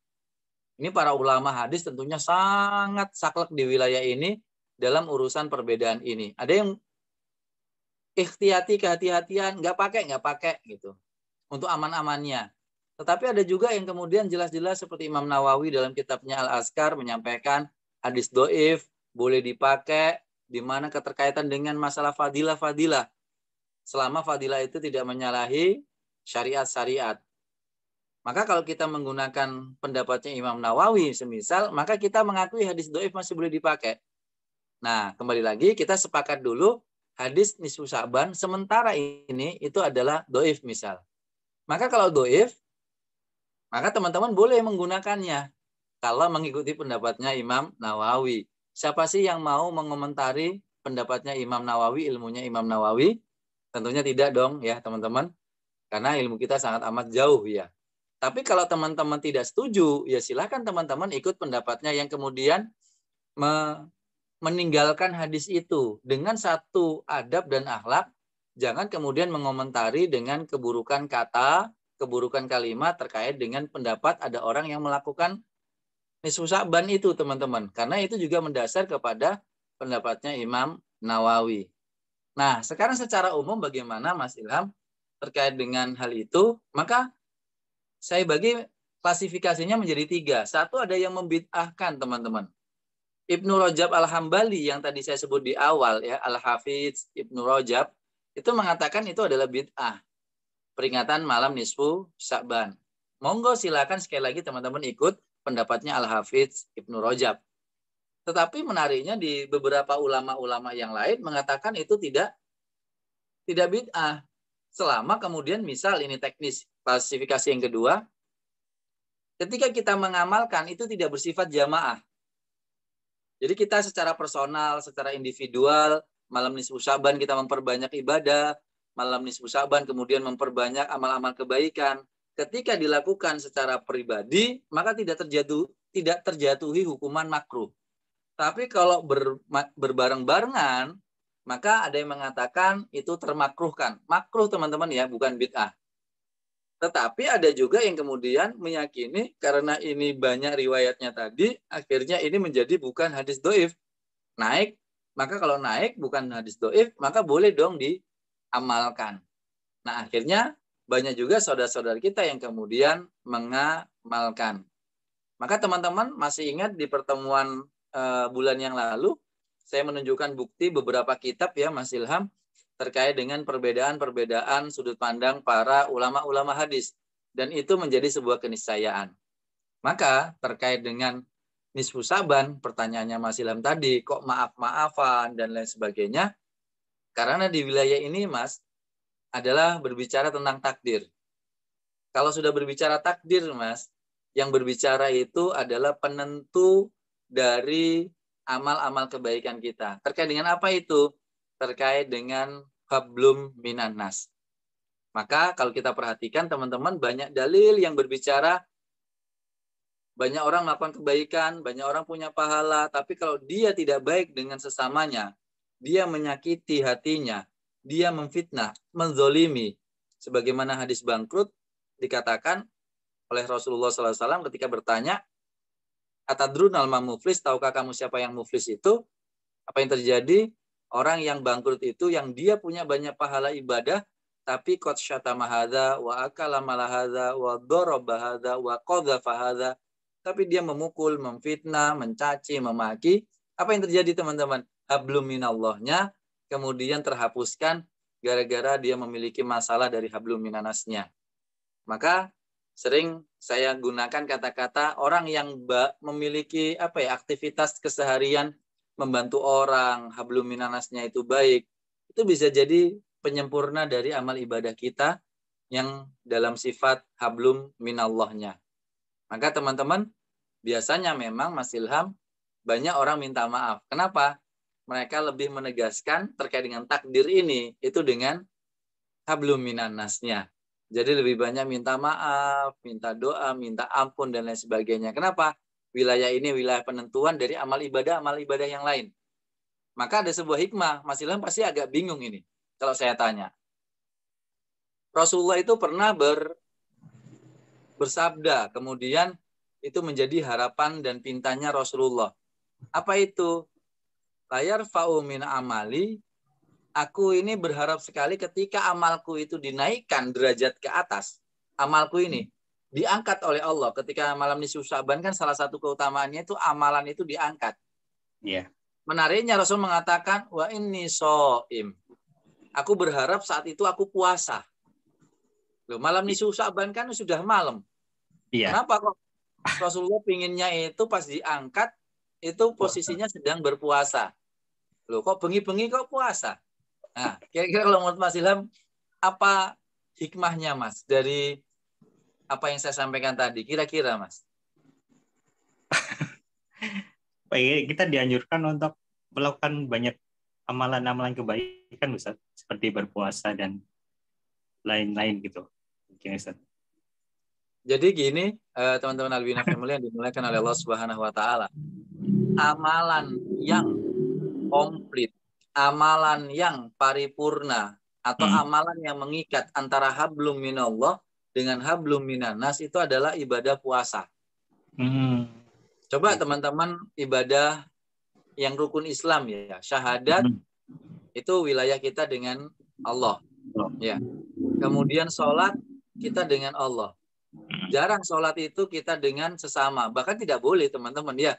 Ini para ulama hadis tentunya sangat saklek di wilayah ini dalam urusan perbedaan ini. Ada yang ikhtiyati, kehati-hatian, nggak pakai gitu, untuk aman-amannya. Tetapi ada juga yang kemudian jelas-jelas seperti Imam Nawawi dalam kitabnya Al-Azkar menyampaikan hadis dhaif boleh dipakai di mana keterkaitan dengan masalah fadilah-fadilah. Selama fadilah itu tidak menyalahi syariat-syariat. Maka kalau kita menggunakan pendapatnya Imam Nawawi semisal, maka kita mengakui hadis dhaif masih boleh dipakai. Nah, kembali lagi kita sepakat dulu hadis nisfu Sya'ban sementara ini itu adalah dhaif misal. Maka kalau dhaif, maka teman-teman boleh menggunakannya kalau mengikuti pendapatnya Imam Nawawi. Siapa sih yang mau mengomentari pendapatnya Imam Nawawi, ilmunya Imam Nawawi? Tentunya tidak dong ya teman-teman. Karena ilmu kita sangat amat jauh ya. Tapi kalau teman-teman tidak setuju, ya silakan teman-teman ikut pendapatnya yang kemudian meninggalkan hadis itu dengan satu adab dan akhlak. Jangan kemudian mengomentari dengan keburukan kata, keburukan kalimat terkait dengan pendapat ada orang yang melakukan nisfu Sya'ban itu, teman-teman. Karena itu juga mendasar kepada pendapatnya Imam Nawawi. Nah, sekarang secara umum bagaimana Mas Ilham terkait dengan hal itu? Maka saya bagi klasifikasinya menjadi 3. Satu, ada yang membid'ahkan, teman-teman. Ibnu Rajab Al-Hambali yang tadi saya sebut di awal, ya, Al-Hafidz Ibnu Rajab, itu mengatakan itu adalah bid'ah. Peringatan malam nisfu Sya'ban. Monggo silakan sekali lagi teman-teman ikut pendapatnya Al-Hafidz Ibnu Rajab. Tetapi menariknya di beberapa ulama-ulama yang lain mengatakan itu tidak bid'ah. Selama kemudian misal ini teknis, klasifikasi yang kedua, ketika kita mengamalkan itu tidak bersifat jamaah. Jadi kita secara personal, secara individual, malam nisfu Sya'ban kita memperbanyak ibadah, malam nisfu Sya'ban kemudian memperbanyak amal-amal kebaikan. Ketika dilakukan secara pribadi, maka tidak terjatuhi hukuman makruh. Tapi kalau berbareng-barengan, maka ada yang mengatakan itu termakruhkan. Makruh, teman-teman, ya, bukan bid'ah. Tetapi ada juga yang kemudian meyakini karena ini banyak riwayatnya tadi, akhirnya ini menjadi bukan hadis doif. Naik, maka kalau naik bukan hadis doif, maka boleh dong diamalkan. Nah, akhirnya banyak juga saudara-saudara kita yang kemudian mengamalkan. Maka teman-teman masih ingat di pertemuan bulan yang lalu, saya menunjukkan bukti beberapa kitab, ya Mas Ilham, terkait dengan perbedaan-perbedaan sudut pandang para ulama-ulama hadis. Dan itu menjadi sebuah keniscayaan. Maka terkait dengan nisfu Sya'ban, pertanyaannya Mas Ilham tadi, kok maaf-maafan dan lain sebagainya. Karena di wilayah ini, Mas, adalah berbicara tentang takdir. Kalau sudah berbicara takdir, Mas, yang berbicara itu adalah penentu dari amal-amal kebaikan kita. Terkait dengan apa itu? Terkait dengan hablum minan nas. Maka kalau kita perhatikan teman-teman, banyak dalil yang berbicara banyak orang melakukan kebaikan, banyak orang punya pahala, tapi kalau dia tidak baik dengan sesamanya, dia menyakiti hatinya, dia memfitnah, menzolimi. Sebagaimana hadis bangkrut dikatakan oleh Rasulullah SAW ketika bertanya, Atadrunal ma muflis, tahukah kamu siapa yang muflis itu? Apa yang terjadi? Orang yang bangkrut itu yang dia punya banyak pahala ibadah, tapi qad syatama hadza wa akala mala hadza wa daraba hadza wa qadhafa hadza, tapi dia memukul, memfitnah, mencaci, memaki. Apa yang terjadi, teman-teman? Hablum minallahnya kemudian terhapuskan gara-gara dia memiliki masalah dari hablum minanasnya. Maka sering saya gunakan kata-kata orang yang memiliki aktivitas keseharian membantu orang, hablum minanasnya itu baik. Itu bisa jadi penyempurna dari amal ibadah kita yang dalam sifat hablum minallahnya. Maka teman-teman, biasanya memang Mas Ilham banyak orang minta maaf. Kenapa? Mereka lebih menegaskan terkait dengan takdir ini itu dengan hablum minannasnya. Jadi lebih banyak minta maaf, minta doa, minta ampun, dan lain sebagainya. Kenapa? Wilayah ini wilayah penentuan dari amal ibadah yang lain. Maka ada sebuah hikmah. Mas Ilham pasti agak bingung ini kalau saya tanya. Rasulullah itu pernah bersabda, kemudian itu menjadi harapan dan pintanya Rasulullah. Apa itu? Layar fa'u min amali, aku ini berharap sekali ketika amalku itu dinaikkan derajat ke atas. Amalku ini diangkat oleh Allah. Ketika malam nisfu Sya'ban kan salah satu keutamaannya itu amalan itu diangkat. Iya. Menariknya Rasul mengatakan, wa inni shaim. Aku berharap saat itu aku puasa. Loh, malam nisfu Sya'ban kan sudah malam. Iya. Kenapa kok Rasulullah pinginnya itu pas diangkat itu posisinya sedang berpuasa. Loh, kok bengi-bengi kok puasa? Nah, kira-kira kalau menurut Mas Ilham, apa hikmahnya, Mas, dari apa yang saya sampaikan tadi? Kira-kira, Mas. Kita dianjurkan untuk melakukan banyak amalan-amalan kebaikan, Ustaz, seperti berpuasa dan lain-lain gitu. Oke, Ustaz. Jadi gini, teman-teman Albina Family yang dimuliakan oleh Allah Subhanahu wa taala. Amalan yang komplit, amalan yang paripurna atau amalan yang mengikat antara hablum minallah dengan hablum minannas itu adalah ibadah puasa. Coba teman-teman ibadah yang rukun Islam ya, syahadat itu wilayah kita dengan Allah. Ya. Kemudian sholat kita dengan Allah. Jarang sholat itu kita dengan sesama. Bahkan tidak boleh teman-teman ya.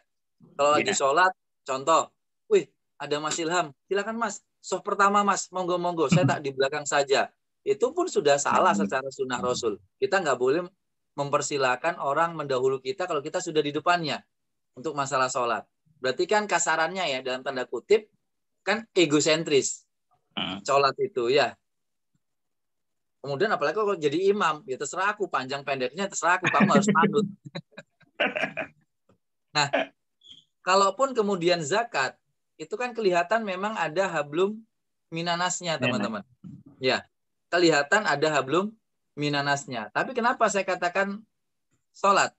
Kalau lagi sholat, contoh, wih ada Mas Ilham, silakan Mas. Sof pertama Mas, monggo-monggo, saya tak di belakang saja. Itu pun sudah salah secara sunnah Rasul. Kita nggak boleh mempersilahkan orang mendahulu kita kalau kita sudah di depannya untuk masalah sholat. Berarti kan kasarannya ya, dalam tanda kutip, kan egosentris. Sholat itu ya. Kemudian apalagi kalau jadi imam, ya terserah aku, panjang pendeknya terserah aku, kamu harus manut. Nah, kalaupun kemudian zakat, itu kan kelihatan memang ada hablum minanasnya, teman-teman. Ya, kelihatan ada hablum minanasnya. Tapi kenapa saya katakan sholat?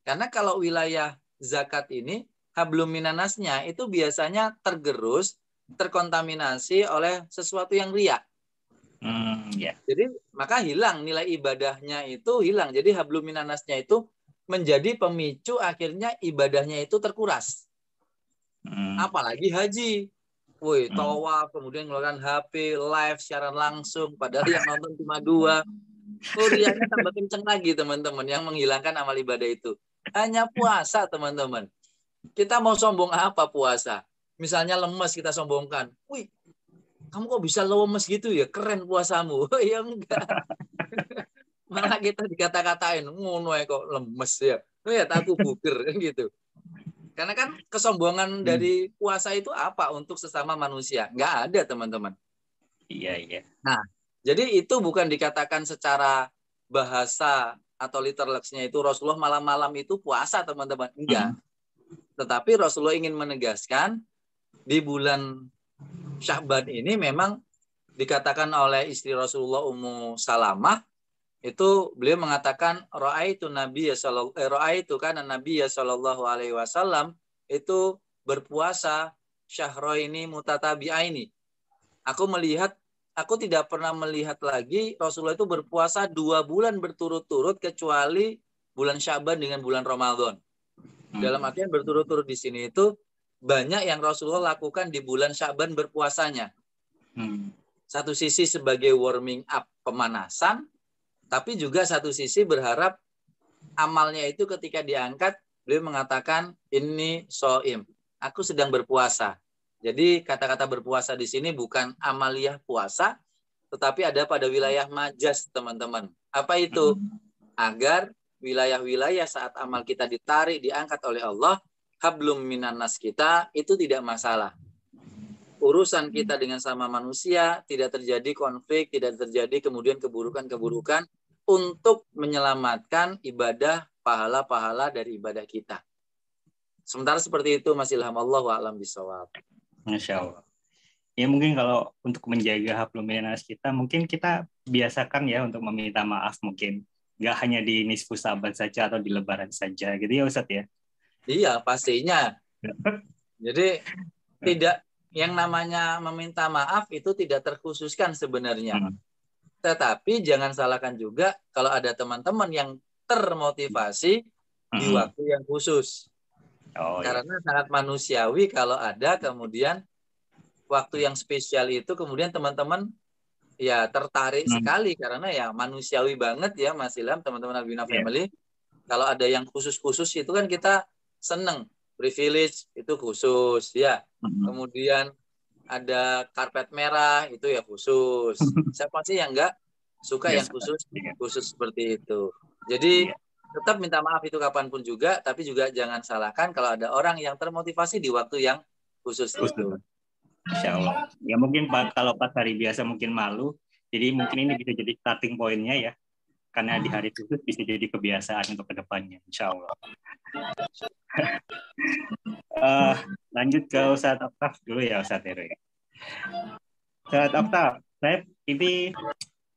Karena kalau wilayah zakat ini, hablum minanasnya itu biasanya tergerus, terkontaminasi oleh sesuatu yang riya. Jadi maka hilang nilai ibadahnya itu hilang. Jadi hablum minanasnya itu menjadi pemicu akhirnya ibadahnya itu terkuras. Apalagi haji. Woi, tawaf, kemudian ngeluarkan HP, live, siaran langsung. Padahal yang nonton cuma 2. Riaknya tambah kenceng lagi, teman-teman. Yang menghilangkan amal ibadah itu. Hanya puasa, teman-teman. Kita mau sombong apa puasa? Misalnya lemes kita sombongkan. Wih, kamu kok bisa lemes gitu ya? Keren puasamu. Ya enggak. Malah kita dikata-katain. Ngono ya kok lemes ya. Ya aku buger gitu. Karena kan kesombongan dari puasa itu apa untuk sesama manusia? Nggak ada, teman-teman. Iya. Nah, jadi itu bukan dikatakan secara bahasa atau literalnya itu Rasulullah malam-malam itu puasa, teman-teman. Enggak. Tetapi Rasulullah ingin menegaskan di bulan Sya'ban ini memang dikatakan oleh istri Rasulullah Ummu Salamah, itu beliau mengatakan ra'aitu Nabi sallallahu alaihi wasallam itu berpuasa syahraini mutatabi'aini. Aku tidak pernah melihat lagi Rasulullah itu berpuasa 2 bulan berturut-turut kecuali bulan Sya'ban dengan bulan Ramadan. Dalam artian berturut-turut di sini itu banyak yang Rasulullah lakukan di bulan Sya'ban berpuasanya. Satu sisi sebagai warming up, pemanasan, tapi juga satu sisi berharap amalnya itu ketika diangkat, beliau mengatakan, ini so'im, aku sedang berpuasa. Jadi kata-kata berpuasa di sini bukan amaliyah puasa, tetapi ada pada wilayah majas, teman-teman. Apa itu? Agar wilayah-wilayah saat amal kita ditarik, diangkat oleh Allah, hablum minannas kita, itu tidak masalah. Urusan kita dengan sama manusia, tidak terjadi konflik, tidak terjadi kemudian keburukan-keburukan, untuk menyelamatkan ibadah pahala-pahala dari ibadah kita. Sementara seperti itu Mas Ilham, Allahu a'lam bishawab. Masya Allah. Ya mungkin kalau untuk menjaga hablum minannas kita, mungkin kita biasakan ya untuk meminta maaf mungkin. Nggak hanya di nisfu Sa'ban saja atau di Lebaran saja gitu ya Ustadz ya? Iya pastinya. Jadi tidak, yang namanya meminta maaf itu tidak terkhususkan sebenarnya. Tetapi jangan salahkan juga kalau ada teman-teman yang termotivasi di waktu yang khusus. Karena sangat manusiawi kalau ada kemudian waktu yang spesial itu kemudian teman-teman ya tertarik sekali karena ya manusiawi banget ya Mas Ilham, teman-teman Albina Family. Kalau ada yang khusus-khusus itu kan kita seneng, privilege itu khusus ya. Kemudian ada karpet merah itu ya khusus. Siapa sih yang enggak suka yang khusus seperti itu. Jadi tetap minta maaf itu kapanpun juga, tapi juga jangan salahkan kalau ada orang yang termotivasi di waktu yang khusus itu. Insya Allah. Ya mungkin kalau pas hari biasa mungkin malu, jadi mungkin ini bisa jadi starting point-nya ya. Karena di hari khusus bisa jadi kebiasaan untuk kedepannya, insya Allah. Lanjut ke Ustadz Aftaf dulu ya Ustadz Heru ya. Ustadz Aftaf, saya ini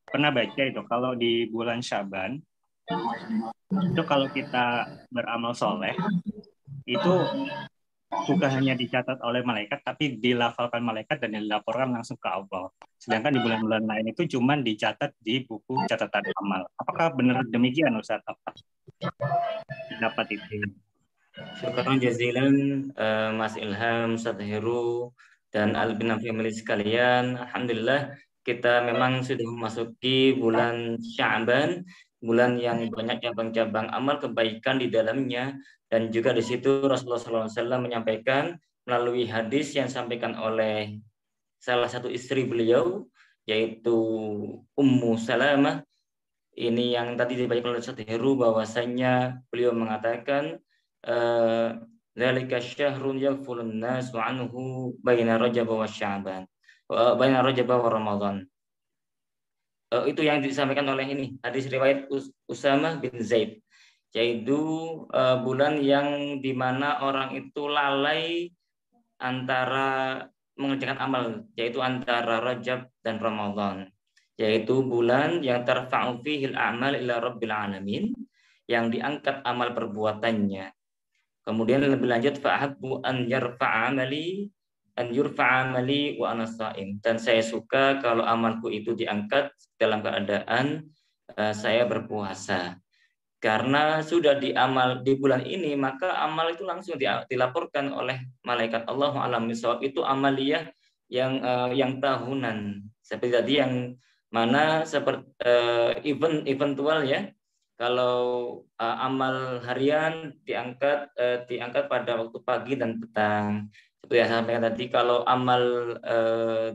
pernah baca itu kalau di bulan Sya'ban Itu kalau kita beramal soleh, itu bukan hanya dicatat oleh malaikat, tapi dilafalkan malaikat dan dilaporkan langsung ke Allah. Sedangkan di bulan-bulan lain itu cuma dicatat di buku catatan amal. Apakah benar demikian, Ustaz? Apa dapat itu? Syukuran jazilan Mas Ilham, Ustaz Heru, dan Albina family sekalian. Alhamdulillah kita memang sudah memasuki bulan Sya'ban, bulan yang banyak cabang-cabang amal kebaikan di dalamnya, dan juga di situ Rasulullah SAW menyampaikan melalui hadis yang disampaikan oleh salah satu istri beliau, yaitu Ummu Salamah. Ini yang tadi dibacakan oleh Ustaz Heru, bahwasanya beliau mengatakan dzalika syahrun yaghfulun nasu anhu baina Rajab wa Sya'ban, baina Rajab wa Ramadan. Itu yang disampaikan oleh ini hadis riwayat Usamah bin Zaid, yaitu bulan yang dimana orang itu lalai antara mengerjakan amal, yaitu antara Rajab dan Ramadan, yaitu bulan yang tarfa'u fihil a'mal ila rabbil alamin, yang diangkat amal perbuatannya. Kemudian lebih lanjut, fa'habbu an yarfa'a amali wa ana sha'im, dan saya suka kalau amalku itu diangkat dalam keadaan saya berpuasa. Karena sudah diamal di bulan ini, maka amal itu langsung dilaporkan oleh malaikat Allah alam bisawab. Itu amaliyah yang tahunan, seperti tadi yang mana seperti eventual ya. Kalau amal harian diangkat pada waktu pagi dan petang. Seperti yang saya sampaikan tadi, kalau amal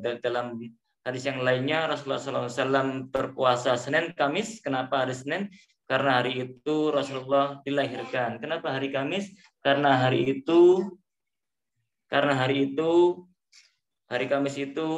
dalam hadis yang lainnya, Rasulullah SAW berpuasa Senin Kamis. Kenapa hari Senin? Karena hari itu Rasulullah dilahirkan. Kenapa hari Kamis? Karena hari Kamis itu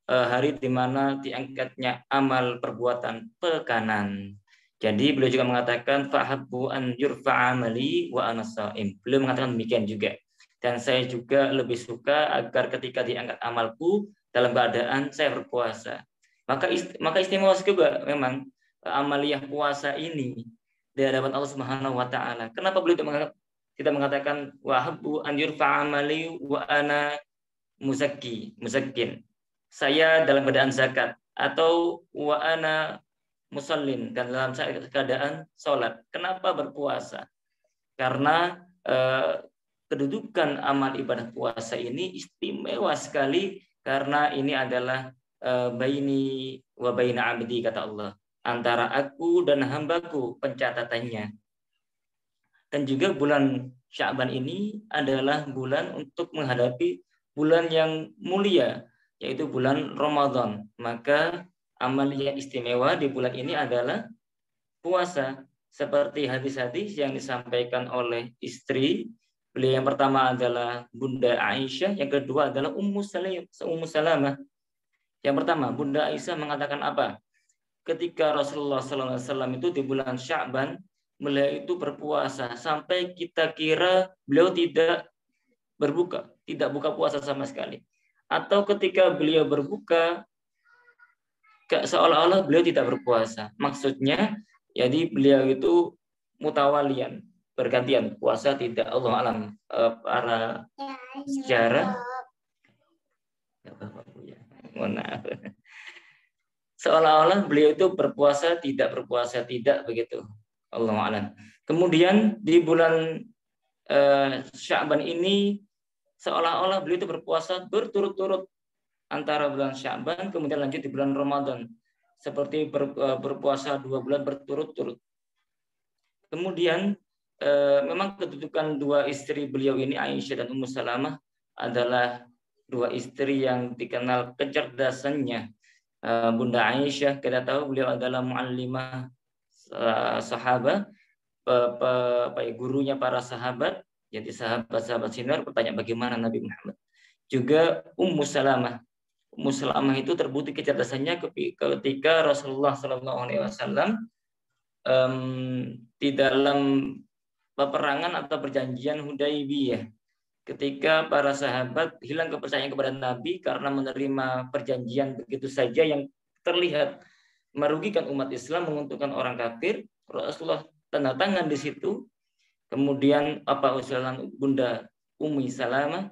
hari di mana diangkatnya amal perbuatan pekanan. Jadi beliau juga mengatakan fahabbu an yurfa'a amali wa ana sha'im. Beliau mengatakan demikian juga. Dan saya juga lebih suka agar ketika diangkat amalku dalam keadaan saya berpuasa. Maka istimewa juga memang amaliyah puasa ini di hadapan Allah Subhanahu wa taala. Kenapa beliau tidak mengatakan wahabbu an yurfa'a amali wa ana muzakkin. Saya dalam keadaan zakat, atau wa ana musallin, dan dalam keadaan sholat. Kenapa berpuasa? Karena kedudukan amal ibadah puasa ini istimewa sekali, karena ini adalah baini wa baina abdi, kata Allah, antara aku dan hambaku pencatatannya. Dan juga bulan Sya'ban ini adalah bulan untuk menghadapi bulan yang mulia, yaitu bulan Ramadan. Maka amaliyah istimewa di bulan ini adalah puasa. Seperti hadis-hadis yang disampaikan oleh istri beliau, yang pertama adalah Bunda Aisyah, yang kedua adalah Ummu Salamah. Yang pertama, Bunda Aisyah mengatakan apa? Ketika Rasulullah SAW itu di bulan Sya'ban, beliau itu berpuasa sampai kita kira beliau tidak berbuka, tidak buka puasa sama sekali. Atau ketika beliau berbuka, seolah-olah beliau tidak berpuasa. Maksudnya, jadi beliau itu mutawalian, bergantian puasa, tidak, Allah alam, para sejarah. Seolah-olah beliau itu berpuasa, tidak begitu. Allah alam. Kemudian di bulan Sya'ban ini seolah-olah beliau itu berpuasa berturut-turut antara bulan Sya'ban kemudian lanjut di bulan Ramadan, seperti berpuasa 2 bulan berturut-turut. Kemudian memang kedudukan dua istri beliau ini, Aisyah dan Ummu Salamah, adalah dua istri yang dikenal kecerdasannya. Bunda Aisyah, kita tahu beliau adalah muallimah sahabat, gurunya para sahabat, jadi sahabat-sahabat senior bertanya bagaimana Nabi Muhammad. Juga Ummu Salamah itu terbukti kecerdasannya ketika Rasulullah SAW di dalam peperangan atau perjanjian Hudaybiyah, ketika para sahabat hilang kepercayaan kepada Nabi karena menerima perjanjian begitu saja yang terlihat merugikan umat Islam, menguntungkan orang kafir, Rasulullah tanda tangan di situ. Kemudian apa usulan Bunda Ummi Salamah,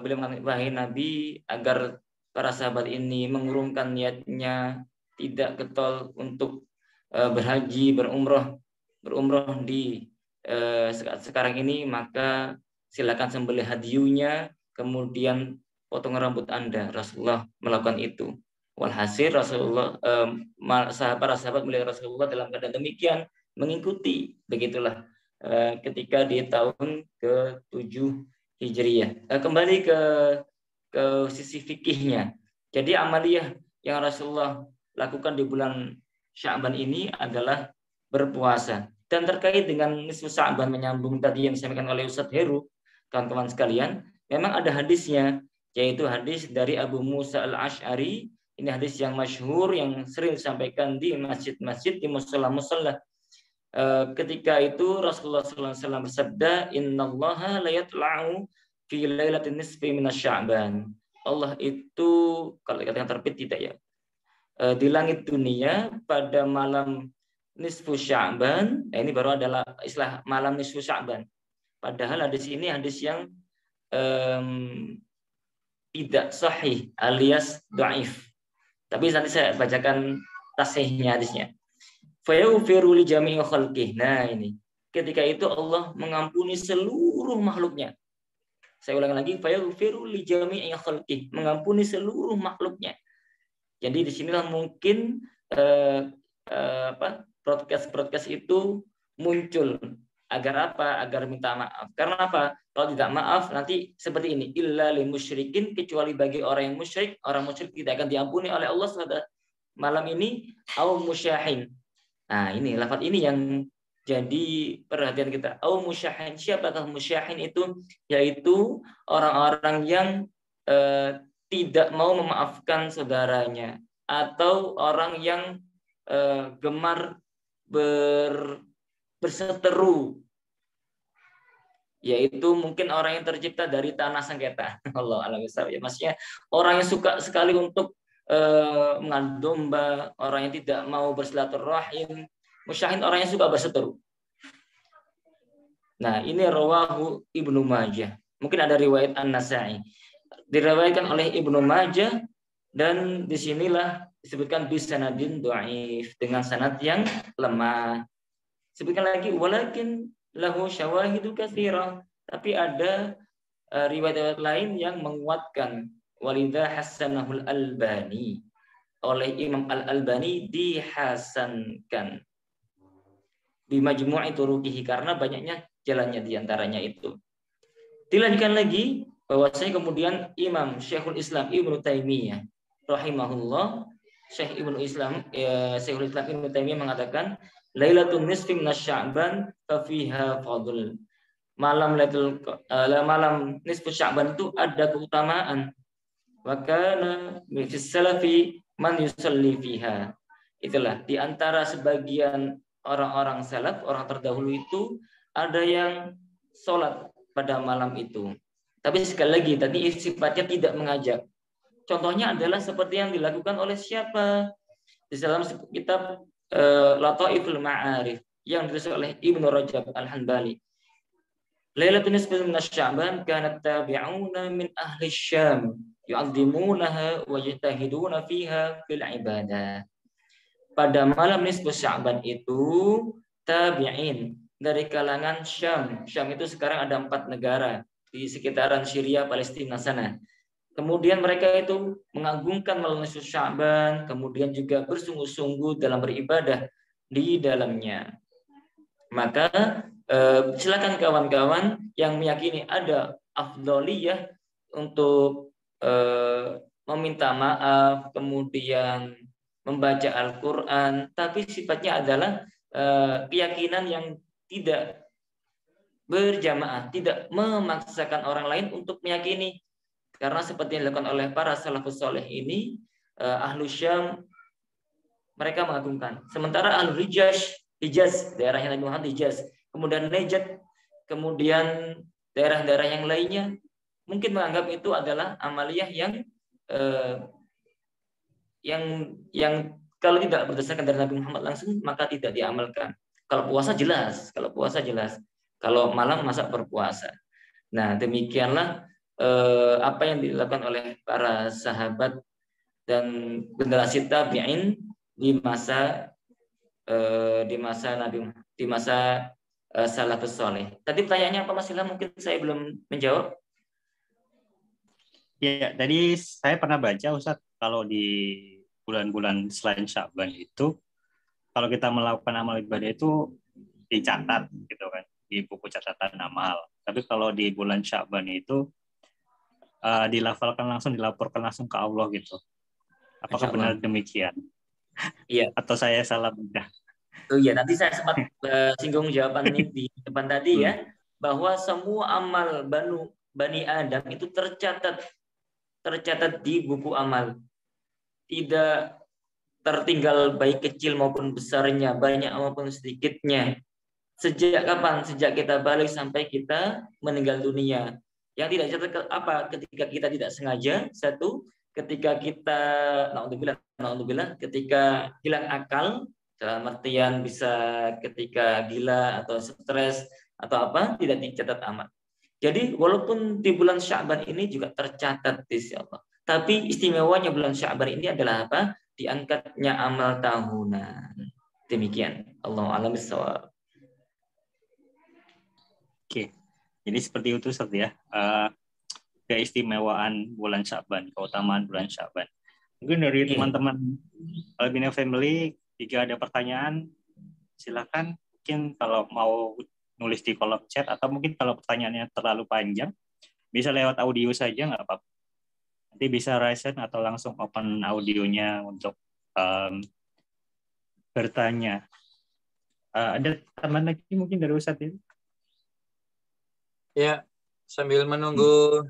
beliau mengatakan, wahai Nabi, agar para sahabat ini mengurungkan niatnya, tidak getol untuk berhaji, berumroh di sekarang ini, maka silakan sembelih hadiunya, kemudian potong rambut Anda. Rasulullah melakukan itu. Walhasil Rasulullah, para sahabat melihat Rasulullah dalam keadaan demikian mengikuti. Begitulah ketika di tahun ke-7 Hijriyah. Kembali ke sisi fikihnya. Jadi amaliyah yang Rasulullah lakukan di bulan Sya'ban ini adalah berpuasa. Dan terkait dengan nisfu Sya'ban, menyambung tadi yang disampaikan oleh Ustadz Heru, kawan-kawan sekalian, memang ada hadisnya, yaitu hadis dari Abu Musa al-Ash'ari. Ini hadis yang masyhur, yang sering disampaikan di masjid-masjid, di musola-musola. Ketika itu Rasulullah SAW bersabda, Innallaha la yatla'u fi lailatin nisfi minasya'ban. Allah itu, kalau dikatakan terbit tidak ya, di langit dunia pada malam nisfu Sya'ban. Ini baru adalah istilah malam nisfu Sya'ban. Padahal hadis ini hadis yang tidak sahih alias dhaif. Tapi nanti saya bacakan tasihnya hadisnya. Fayaghfiru li jami'i khalqih. Nah, ini. Ketika itu Allah mengampuni seluruh makhluknya. Saya ulangi lagi, fayaghfiru li jami'i khalqih, mengampuni seluruh makhluknya. Jadi di sinilah mungkin broadcast itu muncul. Agar apa? Agar minta maaf. Karena apa? Kalau tidak maaf nanti seperti ini, illa lil musyrikin, kecuali bagi orang yang musyrik, orang musyrik tidak akan diampuni oleh Allah pada malam ini, au musyahin. Nah, ini lafaz ini yang jadi perhatian kita. Au musyahin, siapakah musyahin itu? Yaitu orang-orang yang tidak mau memaafkan saudaranya, atau orang yang gemar berseteru, yaitu mungkin orang yang tercipta dari tanah sengketa. Allah alam ya, maksudnya orang yang suka sekali untuk mengadu domba, orang yang tidak mau bersilaturahim. Musyahin orang yang suka berseteru. Nah, ini rawahu Ibnu Majah. Mungkin ada riwayat An-Nasa'i. Diriwayatkan oleh Ibnu Majah, dan disinilah disebutkan bisanadin dhaif, dengan sanad yang lemah. Sebutkan lagi, walakin lahu syawahidu katsira, tapi ada riwayat lain yang menguatkan. Walidha hasanahul Albani, oleh Imam Al-Albani dihasankan bi majmu'i turuqihi, karena banyaknya jalannya diantaranya itu. Dilanjutkan lagi bahwasanya kemudian Imam Syekhul Islam Ibnu Taimiyah rahimahullah, Syekhul Islam Ibnu Taimiyah mengatakan, Lailatul nisfi minasya'ban fa fiha fadl. Malam nisfu Sya'ban itu ada keutamaan. Wa kana fi salafi man yusalli fiha. Itulah di antara sebagian orang-orang salaf, orang terdahulu itu ada yang sholat pada malam itu. Tapi sekali lagi tadi sifatnya tidak mengajak. Contohnya adalah seperti yang dilakukan oleh siapa? Di dalam kitab Lataiful Ma'arif yang ditulis oleh Ibnu Rajab Al-Hanbali. Lailatul nisfi minasya'ban kanat tabi'una min ahli Syam yu'azzimunaha wa yajtahiduna fiha fil ibadah. Pada malam nisfu Sya'ban itu tabi'in dari kalangan Syam. Syam itu sekarang ada 4 negara di sekitaran Syria, Palestina sana. Kemudian mereka itu mengagungkan malam nisfu Sya'ban, kemudian juga bersungguh-sungguh dalam beribadah di dalamnya. Maka silakan kawan-kawan yang meyakini ada afdholiyah untuk meminta maaf, kemudian membaca Al-Quran, tapi sifatnya adalah keyakinan yang tidak berjamaah, tidak memaksakan orang lain untuk meyakini. Karena seperti yang dilakukan oleh para salafus soleh ini, ahlu Syam mereka mengagungkan. Sementara ahlu Hijaz, daerahnya Nabi Muhammad Hijaz, kemudian Najd, kemudian daerah-daerah yang lainnya, mungkin menganggap itu adalah amaliyah yang Kalau tidak berdasarkan dari Nabi Muhammad langsung, maka tidak diamalkan. Kalau puasa jelas, Kalau malam masa berpuasa. Nah, demikianlah apa yang dilakukan oleh para sahabat dan generasi tabi'in di masa salafus saleh. Tadi pertanyaannya apa Mas Ilham? Mungkin saya belum menjawab. Ya, tadi saya pernah baca Ustadz, kalau di bulan-bulan selain Sya'ban itu, kalau kita melakukan amal ibadah itu dicatat gitu kan, di buku catatan amal. Tapi kalau di bulan Sya'ban itu dilafalkan langsung, dilaporkan langsung ke Allah gitu. Apakah benar demikian? Iya. Atau saya salah baca? Oh iya, nanti saya sempat singgung jawaban ini di depan tadi ya, bahwa semua amal Bani Adam itu tercatat di buku amal. Tidak tertinggal baik kecil maupun besarnya, banyak maupun sedikitnya. Sejak kapan? Sejak kita balik sampai kita meninggal dunia. Yang tidak catat apa? Ketika kita tidak sengaja, satu, ketika kita naudzubillah, ketika hilang akal, dalam artian bisa ketika gila atau stres atau apa, tidak dicatat amal. Jadi walaupun di bulan Sya'ban ini juga tercatat di sisi Allah. Tapi istimewanya bulan Sya'ban ini adalah apa? Diangkatnya amal tahunan. Demikian. Allahu a'lam bishawab. Oke. Jadi seperti itu Ustaz ya. Keistimewaan bulan Sya'ban, keutamaan bulan Sya'ban. Mungkin dari teman-teman Albina Family, jika ada pertanyaan, silakan. Mungkin kalau mau nulis di kolom chat, atau mungkin kalau pertanyaannya terlalu panjang, bisa lewat audio saja, nggak apa-apa. Nanti bisa raise hand atau langsung open audionya untuk bertanya. Ada teman lagi mungkin dari Ustadz ini? Ya, sambil menunggu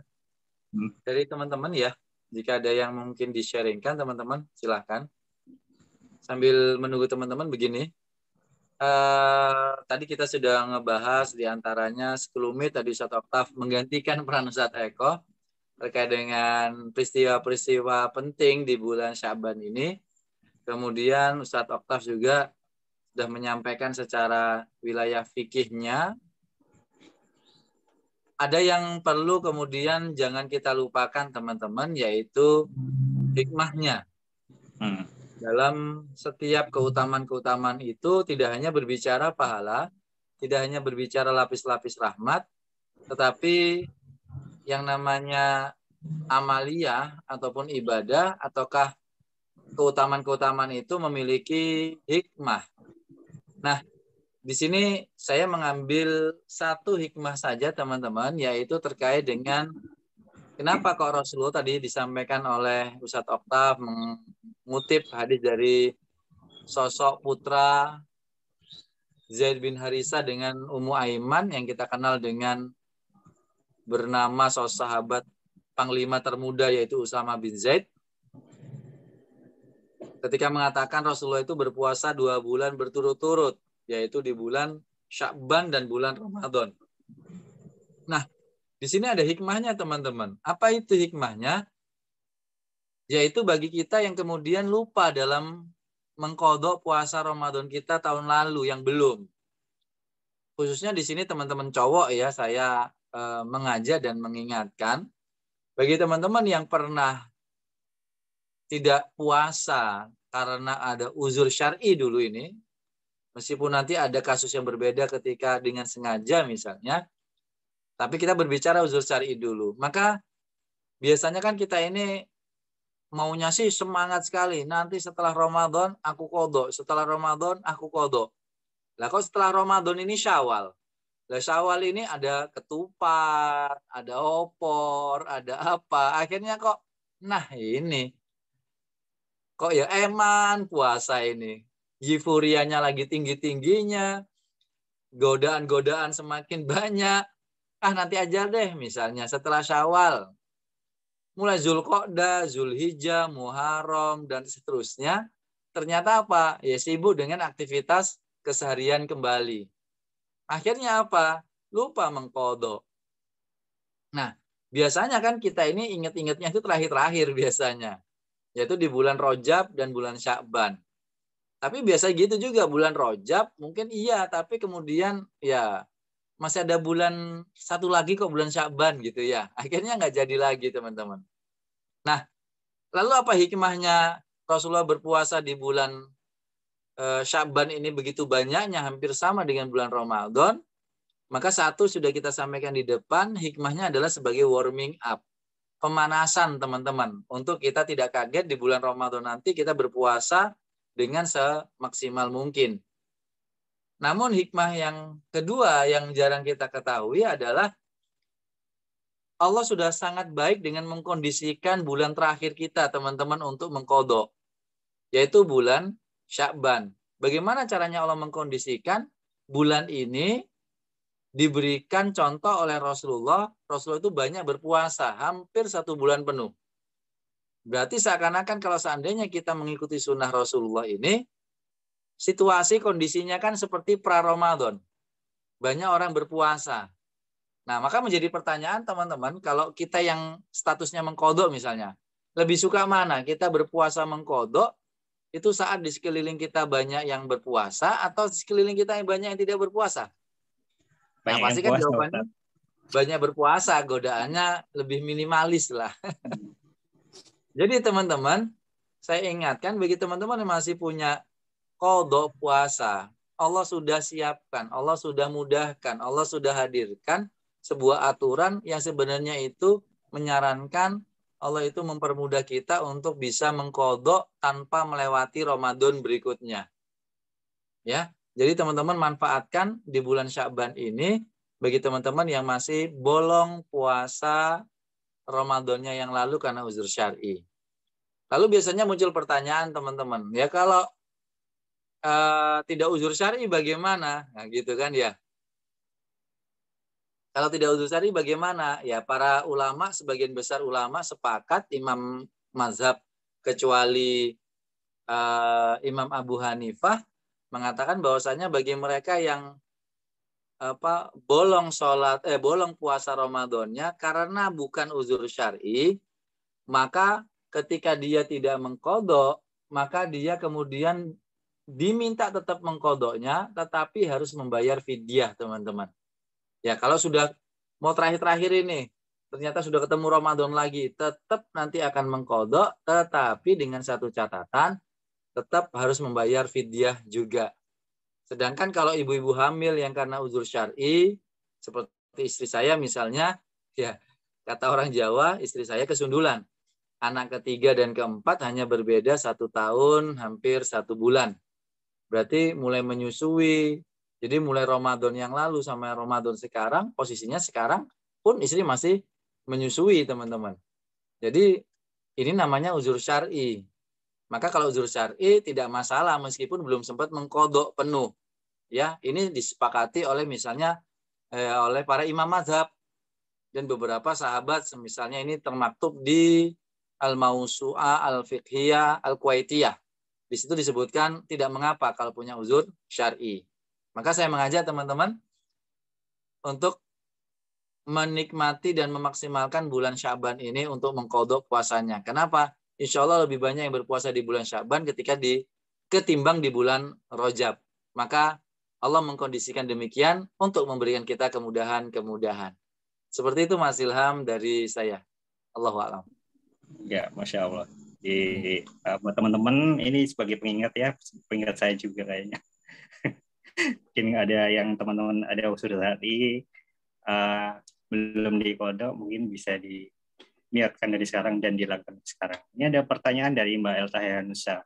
dari teman-teman ya, jika ada yang mungkin di-sharingkan teman-teman, silahkan. Sambil menunggu teman-teman begini, tadi kita sudah ngebahas diantaranya sekelumit tadi Ustadz Oktaf menggantikan peran Ustadz Eko terkait dengan peristiwa-peristiwa penting di bulan Sya'ban ini. Kemudian Ustadz Oktaf juga sudah menyampaikan secara wilayah fikihnya. Ada yang perlu kemudian jangan kita lupakan teman-teman, yaitu hikmahnya. Dalam setiap keutamaan-keutamaan itu tidak hanya berbicara pahala, tidak hanya berbicara lapis-lapis rahmat, tetapi yang namanya amaliyah ataupun ibadah ataukah keutamaan-keutamaan itu memiliki hikmah. Nah, di sini saya mengambil satu hikmah saja teman-teman, yaitu terkait dengan kenapa kok Rasulullah tadi disampaikan oleh Ustadz Oktaf mengutip hadis dari sosok putra Zaid bin Harisa dengan Ummu Aiman yang kita kenal dengan bernama sosok sahabat panglima termuda yaitu Usama bin Zaid. Ketika mengatakan Rasulullah itu berpuasa 2 bulan berturut-turut, yaitu di bulan Sya'ban dan bulan Ramadan. Nah, di sini ada hikmahnya teman-teman. Apa itu hikmahnya? Yaitu bagi kita yang kemudian lupa dalam mengqadha puasa Ramadan kita tahun lalu yang belum. Khususnya di sini teman-teman cowok ya, saya mengajak dan mengingatkan. Bagi teman-teman yang pernah tidak puasa karena ada uzur syar'i dulu ini, meskipun nanti ada kasus yang berbeda ketika dengan sengaja misalnya, tapi kita berbicara uzur syar'i dulu. Maka biasanya kan kita ini maunya sih semangat sekali. Nanti setelah Ramadan aku qadha, setelah Ramadan aku qadha. Lah kok setelah Ramadan ini Syawal. Lah Syawal ini ada ketupat, ada opor, ada apa. Akhirnya kok ini kok ya eman puasa ini. Euforianya lagi tinggi-tingginya. Godaan-godaan semakin banyak. Nanti aja deh misalnya setelah Syawal. Mulai Zulqa'dah, Zulhijjah, Muharram, dan seterusnya. Ternyata apa? Ya sibuk dengan aktivitas keseharian kembali. Akhirnya apa? Lupa mengqadha. Nah, biasanya kan kita ini ingat-ingatnya itu terakhir-terakhir biasanya. Yaitu di bulan Rajab dan bulan Sya'ban. Tapi biasa gitu juga bulan Rajab mungkin iya, tapi kemudian ya masih ada bulan satu lagi kok, bulan Sya'ban gitu ya. Akhirnya nggak jadi lagi teman-teman. Nah, lalu apa hikmahnya Rasulullah berpuasa di bulan Sya'ban ini begitu banyaknya, hampir sama dengan bulan Ramadan? Maka satu sudah kita sampaikan di depan, hikmahnya adalah sebagai warming up. Pemanasan teman-teman. Untuk kita tidak kaget di bulan Ramadan nanti kita berpuasa dengan semaksimal mungkin. Namun hikmah yang kedua yang jarang kita ketahui adalah Allah sudah sangat baik dengan mengkondisikan bulan terakhir kita teman-teman untuk mengkodok. Yaitu bulan Sya'ban. Bagaimana caranya Allah mengkondisikan? Bulan ini diberikan contoh oleh Rasulullah. Rasulullah itu banyak berpuasa, hampir 1 bulan penuh. Berarti seakan-akan kalau seandainya kita mengikuti sunnah Rasulullah ini, situasi kondisinya kan seperti pra-Ramadan. Banyak orang berpuasa. Nah, maka menjadi pertanyaan teman-teman, kalau kita yang statusnya mengkodok misalnya, lebih suka mana? Kita berpuasa mengkodok, itu saat di sekeliling kita banyak yang berpuasa, atau di sekeliling kita yang banyak yang tidak berpuasa? Nah, Banyak yang pasti kan puasa, jawabannya Ustaz. banyak berpuasa, godaannya lebih minimalis lah. Jadi teman-teman, saya ingatkan bagi teman-teman yang masih punya qadha puasa, Allah sudah siapkan, Allah sudah mudahkan, Allah sudah hadirkan sebuah aturan yang sebenarnya itu menyarankan Allah itu mempermudah kita untuk bisa mengqadha tanpa melewati Ramadan berikutnya. Ya. Jadi teman-teman manfaatkan di bulan Sya'ban ini bagi teman-teman yang masih bolong puasa Ramadannya yang lalu karena uzur syar'i. Lalu biasanya muncul pertanyaan teman-teman, ya kalau tidak uzur syar'i bagaimana? Nah, gitu kan ya. Kalau tidak uzur syar'i bagaimana? Ya para ulama, sebagian besar ulama sepakat, imam mazhab kecuali Imam Abu Hanifah mengatakan bahwasanya bagi mereka yang bolong puasa Ramadannya karena bukan uzur syar'i, maka ketika dia tidak mengkodok, maka dia kemudian diminta tetap mengkodoknya, tetapi harus membayar fidyah, teman-teman. Ya, kalau sudah mau terakhir-terakhir ini, ternyata sudah ketemu Ramadan lagi, tetap nanti akan mengkodok, tetapi dengan satu catatan, tetap harus membayar fidyah juga. Sedangkan kalau ibu-ibu hamil yang karena uzur syar'i, seperti istri saya misalnya, ya kata orang Jawa, istri saya kesundulan. Anak ketiga dan keempat hanya berbeda 1 tahun, hampir 1 bulan. Berarti mulai menyusui. Jadi mulai Ramadan yang lalu sama Ramadan sekarang, posisinya sekarang pun istri masih menyusui, teman-teman. Jadi ini namanya uzur syar'i. Maka kalau uzur syar'i tidak masalah meskipun belum sempat mengkodok penuh. Ya, ini disepakati oleh misalnya oleh para imam mazhab dan beberapa sahabat, misalnya ini termaktub di Al-Mausu'ah Al-Fiqhiyah Al-Kuwaitiyah. Di situ disebutkan tidak mengapa kalau punya uzur syar'i. Maka saya mengajak teman-teman untuk menikmati dan memaksimalkan bulan Sya'ban ini untuk mengkodok puasanya. Kenapa? Insya Allah lebih banyak yang berpuasa di bulan Sya'ban ketimbang di bulan Rajab. Maka Allah mengkondisikan demikian untuk memberikan kita kemudahan-kemudahan. Seperti itu Mas Ilham dari saya. Allahu a'lam. Ya, Masya Allah. Buat teman-teman, ini sebagai pengingat ya, pengingat saya juga kayaknya. Mungkin ada yang teman-teman ada usul tadi, belum dikodok, mungkin bisa diniatkan dari sekarang dan dilakukan sekarang. Ini ada pertanyaan dari Mbak Elta Hayanusa.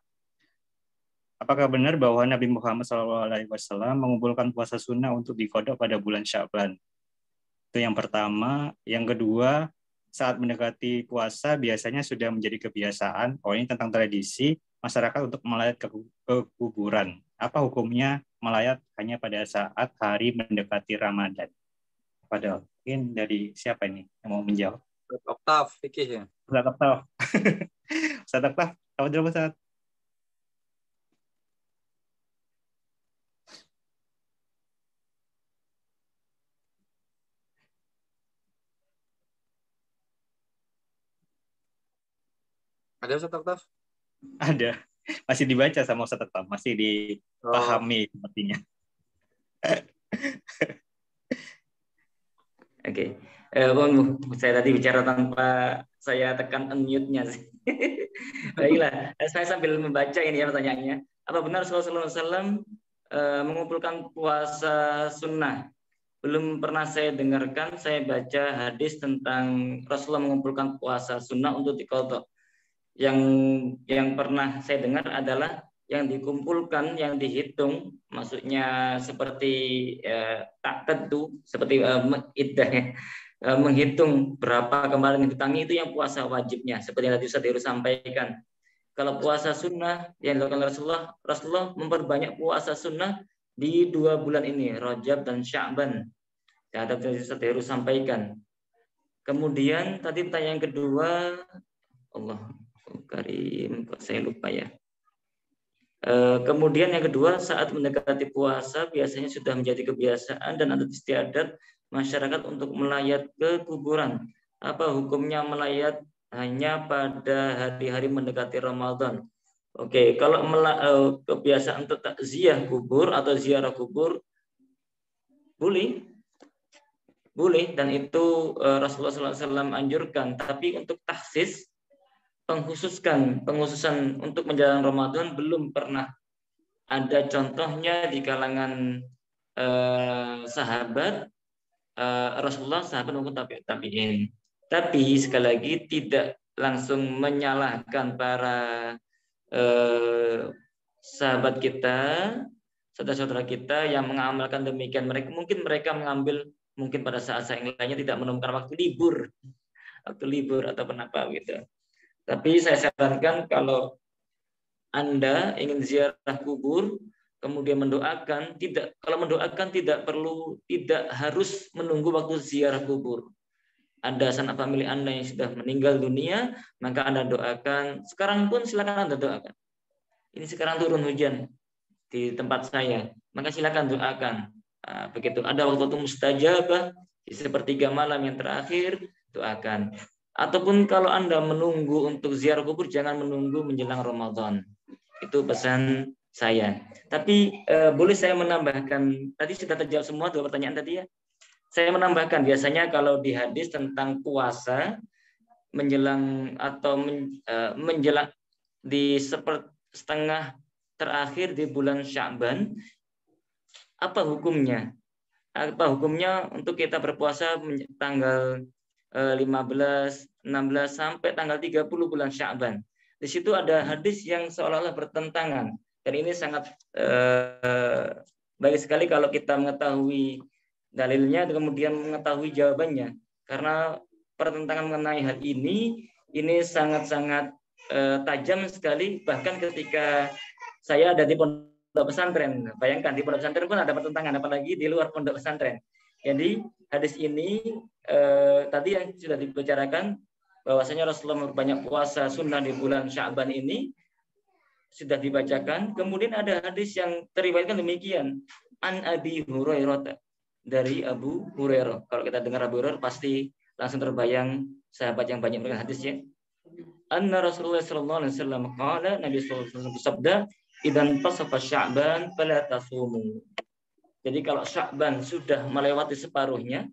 Apakah benar bahwa Nabi Muhammad SAW mengumpulkan puasa sunnah untuk dikodok pada bulan Sya'ban? Itu yang pertama. Yang kedua, saat mendekati puasa biasanya sudah menjadi kebiasaan, ini tentang tradisi masyarakat untuk melayat ke kuburan. Apa hukumnya melayat hanya pada saat hari mendekati Ramadan? Padahal mungkin dari siapa ini yang mau menjawab? Oktav, fikih ya. Ustaz Oktav. Ustaz Oktav, kamu dulu Ustaz. Ada Ustaz Oktav? Ada. Masih dibaca sama Ustaz tetap, masih dipahami sepertinya. Oke. Saya tadi bicara tanpa saya tekan unmute-nya sih. Baiklah, saya sambil membaca ini ya pertanyaannya. Apa benar Rasulullah SAW mengumpulkan puasa sunnah? Belum pernah saya dengarkan, saya baca hadis tentang Rasulullah mengumpulkan puasa sunnah untuk diqadha. Yang pernah saya dengar adalah yang dikumpulkan, yang dihitung, maksudnya seperti tak tentu, seperti iddah ya. Menghitung berapa kemarin yang ditangi itu yang puasa wajibnya, seperti yang tadi Ustaz Heru sampaikan. Kalau puasa sunnah yang dilakukan Rasulullah memperbanyak puasa sunnah di 2 bulan ini, Rajab dan Sya'ban. Yang tadi Ustaz Heru sampaikan. Kemudian tadi pertanyaan kedua, Allah Karim, kok saya lupa ya. Kemudian yang kedua, saat mendekati puasa biasanya sudah menjadi kebiasaan dan adat istiadat masyarakat untuk melayat ke kuburan. Apa hukumnya melayat hanya pada hari-hari mendekati Ramadan? Oke, kalau kebiasaan untuk takziah kubur atau ziarah kubur boleh, dan itu Rasulullah SAW anjurkan. Tapi untuk tahsis, penghususan untuk menjalankan Ramadan belum pernah ada contohnya di kalangan sahabat Rasulullah, sahabat maupun tabi'in. Tapi sekali lagi tidak langsung menyalahkan para sahabat kita, saudara-saudara kita yang mengamalkan demikian. Mereka mengambil mungkin pada saat yang lainnya tidak menemukan waktu libur atau apa gitu. Tapi saya sarankan kalau Anda ingin ziarah kubur, kemudian mendoakan, kalau mendoakan tidak harus menunggu waktu ziarah kubur. Ada sanak famili Anda yang sudah meninggal dunia, maka Anda doakan. Sekarang pun silakan Anda doakan. Ini sekarang turun hujan di tempat saya, maka silakan doakan. Nah, begitu ada waktu mustajabah di sepertiga malam yang terakhir, doakan. Ataupun kalau Anda menunggu untuk ziarah kubur, jangan menunggu menjelang Ramadan. Itu pesan saya. Tapi boleh saya menambahkan, tadi sudah terjawab semua 2 pertanyaan tadi ya. Saya menambahkan, biasanya kalau di hadis tentang puasa menjelang atau menjelang di setengah terakhir di bulan Sya'ban, apa hukumnya? Apa hukumnya untuk kita berpuasa tanggal 15, 16 sampai tanggal 30 bulan Sya'ban. Di situ ada hadis yang seolah-olah bertentangan. Dan ini sangat baik sekali kalau kita mengetahui dalilnya dan kemudian mengetahui jawabannya. Karena pertentangan mengenai hal ini sangat-sangat tajam sekali. Bahkan ketika saya ada di pondok pesantren, bayangkan di pondok pesantren pun ada pertentangan, apalagi di luar pondok pesantren. Jadi hadis ini tadi yang sudah dibicarakan bahwasanya Rasulullah memperbanyak puasa sunnah di bulan Sya'ban ini sudah dibacakan. Kemudian ada hadis yang teriwayatkan demikian, an Abi Hurairah, dari Abu Hurairah. Kalau kita dengar Abu Hurairah pasti langsung terbayang sahabat yang banyak dengan hadisnya. Anna Rasulullah sallallahu alaihi wasallam qala, Nabi sallallahu alaihi wasallam bersabda, "Idan tasafa Sya'ban fala tasumu." Jadi kalau Sya'ban sudah melewati separuhnya,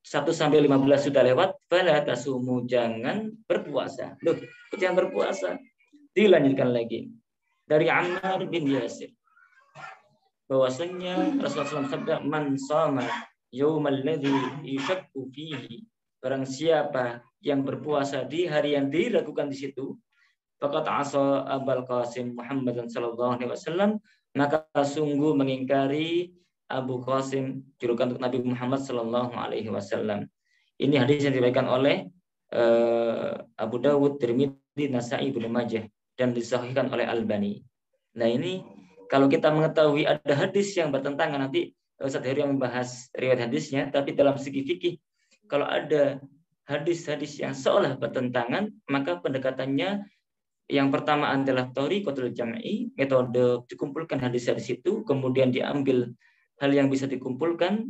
1 sampai 15 sudah lewat, fala tasumu, jangan berpuasa. Loh, jangan berpuasa. Dilanjutkan lagi dari Ammar bin Yasir, bahwasanya Rasulullah SAW sabda, "Man shama yaumal ladzi yushakku fihi." Barang siapa yang berpuasa di hari yang diragukan di situ, faqad asa Abul Qasim Muhammad sallallahu alaihi wasallam, maka sungguh mengingkari Abu Qasim, julukan untuk Nabi Muhammad sallallahu alaihi wasallam. Ini hadis yang diriwayatkan oleh Abu Dawud, Tirmidzi, Nasa'i, Ibnu Majah dan disahihkan oleh Albani. Nah, ini kalau kita mengetahui ada hadis yang bertentangan, nanti Ustaz Heru yang membahas riwayat hadisnya, tapi dalam segi fikih kalau ada hadis-hadis yang seolah bertentangan, maka pendekatannya yang pertama adalah thariqatul jam'i, metode dikumpulkan hadis-hadis itu, kemudian diambil hal yang bisa dikumpulkan.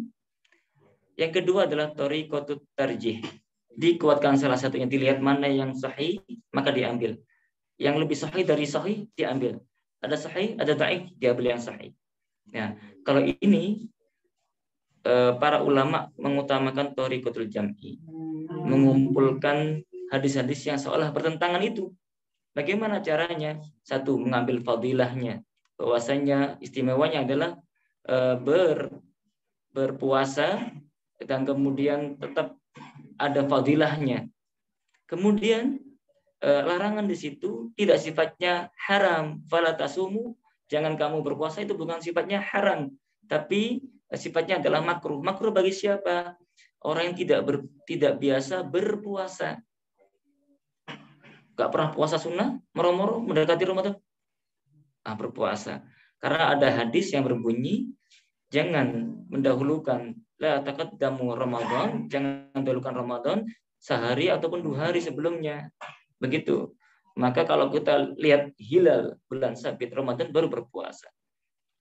Yang kedua adalah thariqatut tarjih, dikuatkan salah satunya, dilihat mana yang sahih, maka diambil. yang lebih sahih dari sahih diambil. Ada sahih, ada dhaif, diambil yang sahih. Nah, kalau ini para ulama mengutamakan thariqatul jam'i, mengumpulkan hadis-hadis yang seolah bertentangan itu. Bagaimana caranya? Satu, mengambil fadilahnya, bahwasanya istimewanya adalah berpuasa dan kemudian tetap ada fadilahnya. Kemudian larangan di situ tidak sifatnya haram, fala tasumu, jangan kamu berpuasa, itu bukan sifatnya haram, tapi sifatnya adalah makruh. Makruh bagi siapa? Orang yang tidak biasa berpuasa. Gak pernah puasa sunnah, moro-moro mendekati Ramadan, berpuasa. Karena ada hadis yang berbunyi, jangan mendahulukan la taqaddamu Ramadan, jangan mendahulukan Ramadan sehari ataupun 2 hari sebelumnya. Begitu. Maka kalau kita lihat hilal bulan sabit Ramadan baru berpuasa.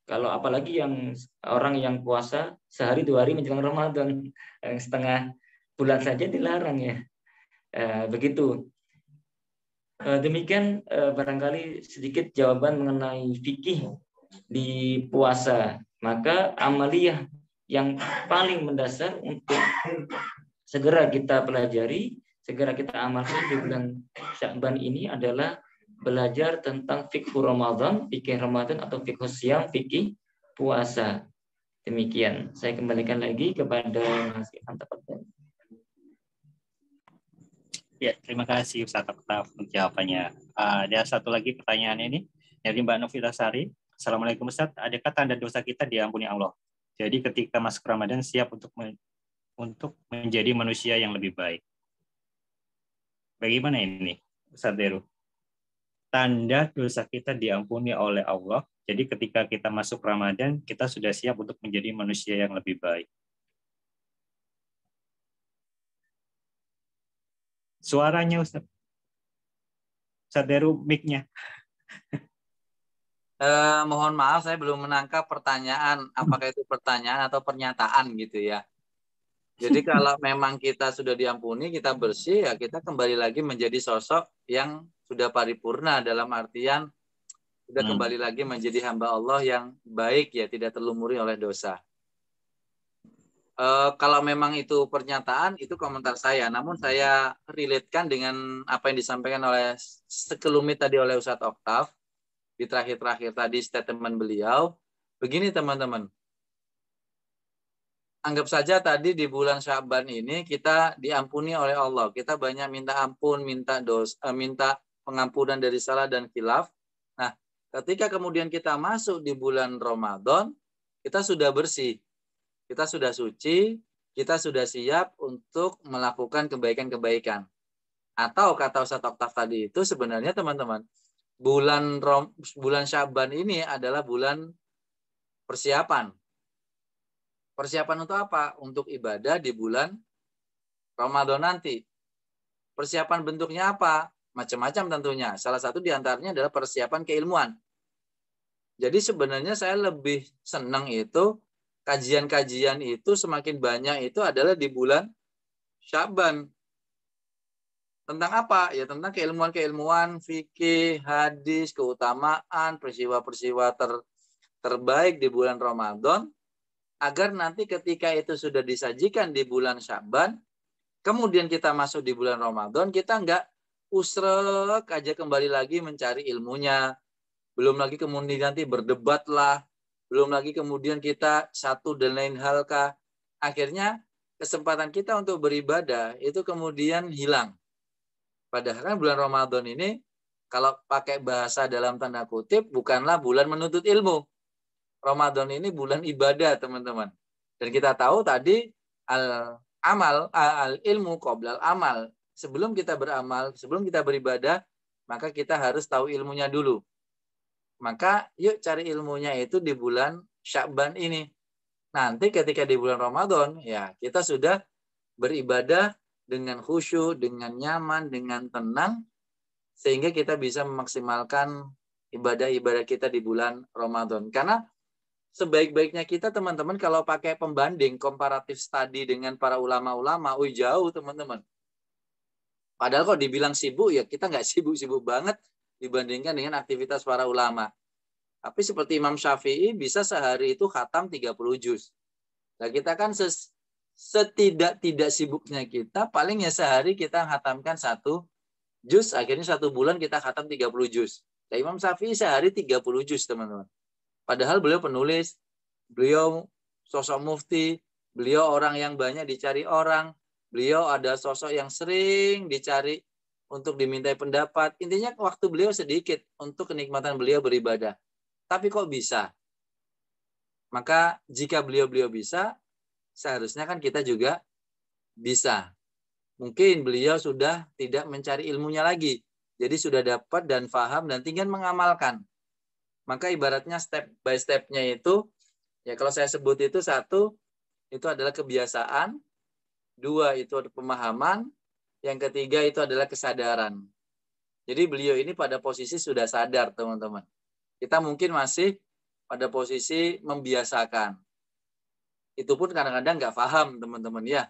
Kalau apalagi yang orang yang puasa sehari 2 hari menjelang Ramadan, setengah bulan saja dilarang ya. Begitu. Demikian barangkali sedikit jawaban mengenai fikih di puasa. Maka amaliyah yang paling mendasar untuk segera kita pelajari, segera kita amalkan di bulan Sya'ban ini adalah belajar tentang fikih Ramadan atau fikih siam, fikih puasa. Demikian. Saya kembalikan lagi kepada Mas Ilham. Ya, terima kasih Ustaz atas jawabannya. Ada satu lagi pertanyaan ini dari Mbak Novita Sari. Assalamualaikum Ustaz, adakah tanda dosa kita diampuni Allah? Jadi ketika masuk Ramadan siap untuk menjadi manusia yang lebih baik. Bagaimana ini, Ustaz Deru? Tanda dosa kita diampuni oleh Allah. Jadi ketika kita masuk Ramadan, kita sudah siap untuk menjadi manusia yang lebih baik. Suaranya Ustaz. Ustaz Deru, mic-nya. Mohon maaf, saya belum menangkap pertanyaan. Apakah itu pertanyaan atau pernyataan gitu ya. Jadi kalau memang kita sudah diampuni, kita bersih, ya kita kembali lagi menjadi sosok yang sudah paripurna, dalam artian sudah kembali lagi menjadi hamba Allah yang baik, ya tidak terlumuri oleh dosa. Kalau memang itu pernyataan, itu komentar saya. Namun saya relate-kan dengan apa yang disampaikan oleh sekelumit tadi oleh Ustadz Oktav. Di terakhir-terakhir tadi statement beliau, begini teman-teman, anggap saja tadi di bulan Sya'ban ini kita diampuni oleh Allah, kita banyak minta ampun, minta pengampunan dari salah dan khilaf. Nah, ketika kemudian kita masuk di bulan Ramadan, kita sudah bersih, kita sudah suci, kita sudah siap untuk melakukan kebaikan-kebaikan. Atau kata Ustadz Oktav tadi itu sebenarnya teman-teman, bulan Sya'ban ini adalah bulan persiapan. Persiapan untuk apa? Untuk ibadah di bulan Ramadan nanti. Persiapan bentuknya apa? Macam-macam tentunya. Salah satu diantaranya adalah persiapan keilmuan. Jadi sebenarnya saya lebih senang itu kajian-kajian itu semakin banyak itu adalah di bulan Sya'ban. Tentang apa? Ya tentang keilmuan-keilmuan, fikih, hadis, keutamaan, peristiwa-peristiwa terbaik di bulan Ramadan, agar nanti ketika itu sudah disajikan di bulan Sya'ban, kemudian kita masuk di bulan Ramadan, kita nggak usrek aja kembali lagi mencari ilmunya, belum lagi kemudian nanti berdebat lah, belum lagi kemudian kita satu dan lain hal kah. Akhirnya kesempatan kita untuk beribadah itu kemudian hilang. Padahal kan bulan Ramadan ini kalau pakai bahasa dalam tanda kutip bukanlah bulan menuntut ilmu. Ramadan ini bulan ibadah, teman-teman. Dan kita tahu tadi al-ilmu qoblal amal. Sebelum kita beramal, sebelum kita beribadah, maka kita harus tahu ilmunya dulu. Maka yuk cari ilmunya itu di bulan Sya'ban ini. Nanti ketika di bulan Ramadan, ya kita sudah beribadah dengan khusyuk, dengan nyaman, dengan tenang, sehingga kita bisa memaksimalkan ibadah-ibadah kita di bulan Ramadan. Karena sebaik-baiknya kita teman-teman kalau pakai pembanding, komparatif study dengan para ulama-ulama, jauh teman-teman. Padahal kalau dibilang sibuk, ya kita nggak sibuk-sibuk banget dibandingkan dengan aktivitas para ulama. Tapi seperti Imam Syafi'i bisa sehari itu khatam 30 juz. Nah, kita kan setidak-tidak sibuknya kita, paling ya sehari kita khatamkan 1 juz, akhirnya 1 bulan kita khatam 30 juz. Nah, Imam Syafi'i sehari 30 juz, teman-teman. Padahal beliau penulis, beliau sosok mufti, beliau orang yang banyak dicari orang, beliau ada sosok yang sering dicari untuk dimintai pendapat. Intinya waktu beliau sedikit untuk kenikmatan beliau beribadah. Tapi kok bisa? Maka jika beliau bisa, seharusnya kan kita juga bisa. Mungkin beliau sudah tidak mencari ilmunya lagi. Jadi sudah dapat dan paham dan tinggal mengamalkan. Maka ibaratnya step by step-nya itu, ya kalau saya sebut itu 1, itu adalah kebiasaan. 2, itu ada pemahaman. Yang 3, itu adalah kesadaran. Jadi beliau ini pada posisi sudah sadar, teman-teman. Kita mungkin masih pada posisi membiasakan. Itu pun kadang-kadang nggak paham, teman-teman ya.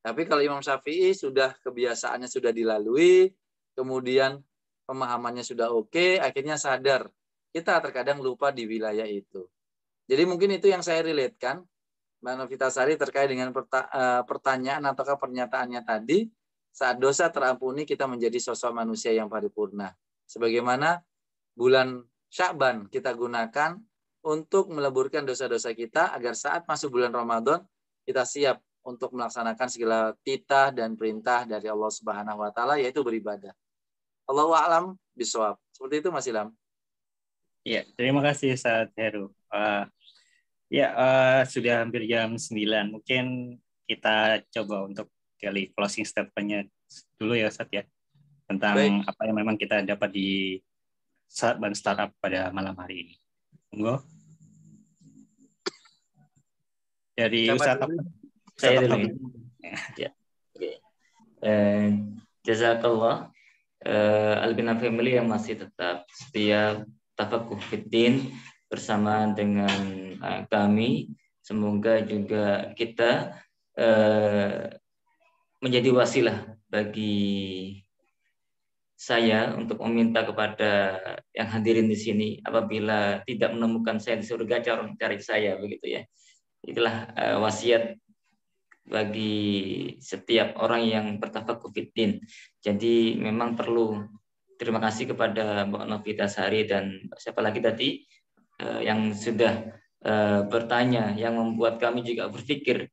Tapi kalau Imam Syafi'i sudah kebiasaannya sudah dilalui, kemudian pemahamannya sudah oke, akhirnya sadar. Kita terkadang lupa di wilayah itu. Jadi mungkin itu yang saya relate-kan, Mbak Novitasari, terkait dengan pertanyaan ataukah pernyataannya tadi, saat dosa terampuni kita menjadi sosok manusia yang paripurna. Sebagaimana bulan Sya'ban kita gunakan untuk meleburkan dosa-dosa kita agar saat masuk bulan Ramadan kita siap untuk melaksanakan segala titah dan perintah dari Allah Subhanahu wa taala, yaitu beribadah. Allahu a'lam bishawab. Seperti itu Mas Ilham. Ya, terima kasih Ustaz Heru. Sudah hampir jam 9. Mungkin kita coba untuk kali closing statement-nya dulu ya Ustaz ya. Tentang Baik. apa yang memang kita dapat di Sya'ban Startup pada malam hari ini. Monggo. Dari Ustaz saya dulu. Ya. Oke. Jazakallah. Albina Family yang masih tetap setia tafakuh fiddin bersama dengan kami. Semoga juga kita menjadi wasilah bagi saya untuk meminta kepada yang hadirin di sini, apabila tidak menemukan saya di surga, cari saya, begitu ya. Itulah wasiat bagi setiap orang yang bertafakuh fiddin. Jadi memang perlu terima kasih kepada Mbak Novitasari dan siapa lagi tadi yang sudah bertanya, yang membuat kami juga berpikir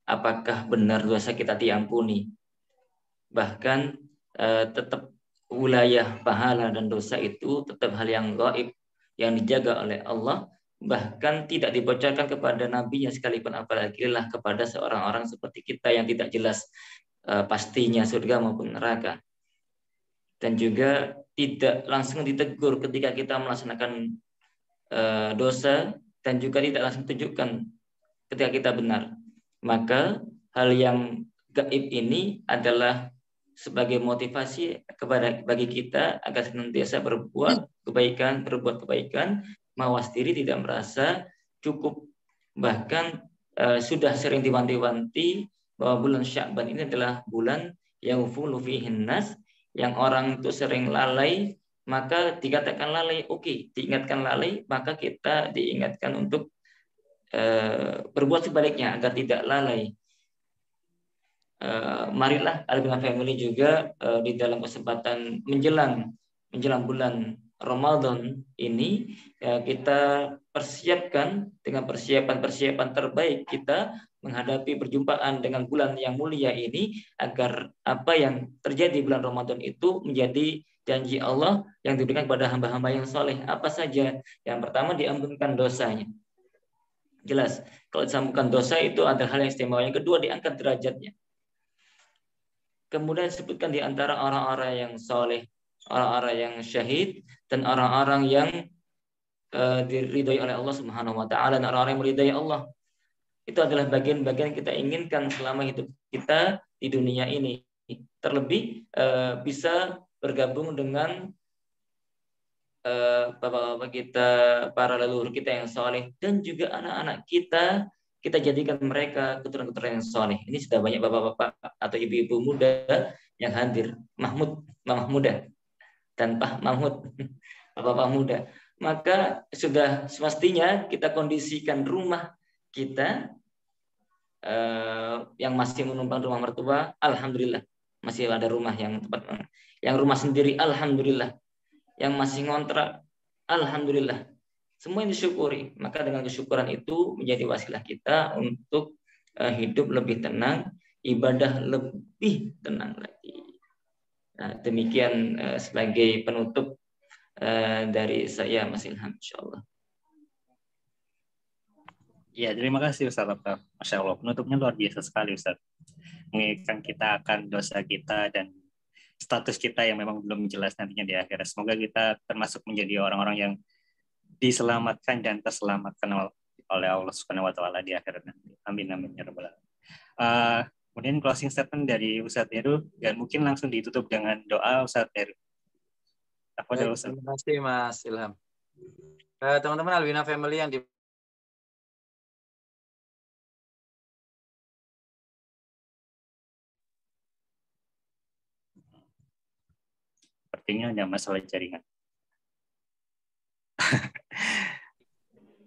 apakah benar dosa kita diampuni. Bahkan tetap wilayah pahala dan dosa itu tetap hal yang gaib, yang dijaga oleh Allah, bahkan tidak dibocorkan kepada nabinya sekalipun, apalagi lah kepada seorang orang seperti kita yang tidak jelas pastinya surga maupun neraka. Dan juga tidak langsung ditegur ketika kita melaksanakan dosa, dan juga tidak langsung tunjukkan ketika kita benar. Maka hal yang gaib ini adalah sebagai motivasi bagi kita agar senantiasa berbuat kebaikan, mawas diri, tidak merasa cukup. Bahkan sudah sering diwanti-wanti bahwa bulan Sya'ban ini adalah bulan yang yaghfulu fihin nas, yang orang itu sering lalai, maka dikatakan lalai, oke, diingatkan lalai, maka kita diingatkan untuk berbuat sebaliknya agar tidak lalai. Marilah Albina Family juga di dalam kesempatan menjelang bulan Ramadan ini kita persiapkan dengan persiapan terbaik kita menghadapi perjumpaan dengan bulan yang mulia ini, agar apa yang terjadi bulan Ramadan itu menjadi janji Allah yang diberikan kepada hamba-hamba yang soleh. Apa saja? Yang pertama, diampunkan dosanya. Jelas, kalau diampunkan dosa itu ada hal yang istimewa. Yang kedua, diangkat derajatnya. Kemudian disebutkan di antara orang-orang yang soleh, orang-orang yang syahid, dan orang-orang yang diridhoi oleh Allah Subhanahu wa taala, dan orang-orang yang meridhoi Allah. Itu adalah bagian-bagian kita inginkan selama hidup kita di dunia ini. Terlebih bisa bergabung dengan bapak-bapak kita, para leluhur kita yang soleh, dan juga anak-anak kita jadikan mereka keturunan-keturunan yang soleh. Ini sudah banyak bapak-bapak atau ibu-ibu muda yang hadir. Mamah muda. dan Pak Mahmud, Bapak muda. Maka sudah semestinya kita kondisikan rumah kita yang masih menumpang rumah mertua, alhamdulillah masih ada rumah yang tempat. Yang rumah sendiri, alhamdulillah. Yang masih ngontrak, alhamdulillah. Semua yang disyukuri. Maka dengan kesyukuran itu menjadi wasilah kita untuk hidup lebih tenang, ibadah lebih tenang lagi. Nah, demikian sebagai penutup dari saya, Mas Ilham, insyaallah. Ya, terima kasih Ustaz Oktav. Masya Allah, penutupnya luar biasa sekali Ustaz. Mengingatkan kita akan dosa kita dan status kita yang memang belum jelas nantinya di akhirat. Semoga kita termasuk menjadi orang-orang yang diselamatkan dan terselamatkan oleh Allah Subhanahu wa taala di akhirat nanti. Amin amin ya rabbal alamin. Kemudian closing statement dari Ustaz Heru dan mungkin langsung ditutup dengan doa Ustaz Heru. Terima kasih Mas Ilham. Teman-teman Alwina Family yang di sepertinya ada masalah jaringan.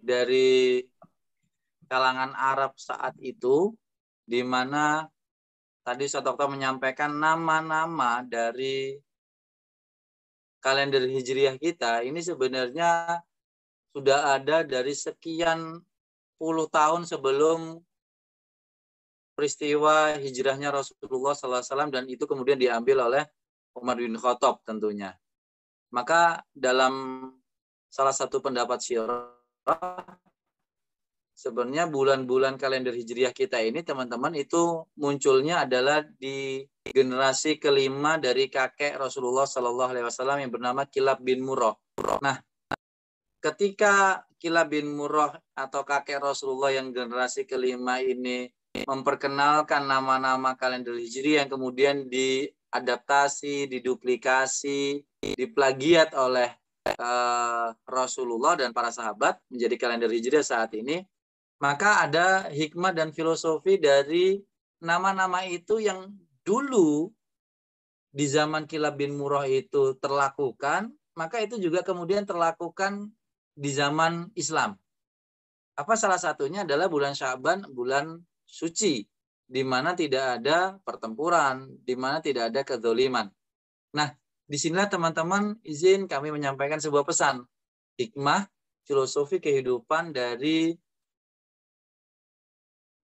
Dari kalangan Arab saat itu, di mana tadi Ustaz Oktav menyampaikan nama-nama dari kalender Hijriah kita, ini sebenarnya sudah ada dari sekian puluh tahun sebelum peristiwa hijrahnya Rasulullah SAW, dan itu kemudian diambil oleh Umar bin Khattab tentunya. Maka dalam salah satu pendapat syirah, sebenarnya bulan-bulan kalender Hijriah kita ini teman-teman itu munculnya adalah di generasi kelima dari kakek Rasulullah SAW yang bernama Kilab bin Murrah. Nah, ketika Kilab bin Murrah atau kakek Rasulullah yang generasi kelima ini memperkenalkan nama-nama kalender Hijriah yang kemudian diadaptasi, diduplikasi, diplagiat oleh Rasulullah dan para sahabat menjadi kalender Hijriah saat ini, maka ada hikmah dan filosofi dari nama-nama itu yang dulu di zaman Kilab bin Murrah itu terlakukan, maka itu juga kemudian terlakukan di zaman Islam. Apa salah satunya adalah bulan Sya'ban, bulan suci, di mana tidak ada pertempuran, di mana tidak ada kezaliman. Nah, disinilah teman-teman izin kami menyampaikan sebuah pesan, hikmah, filosofi kehidupan dari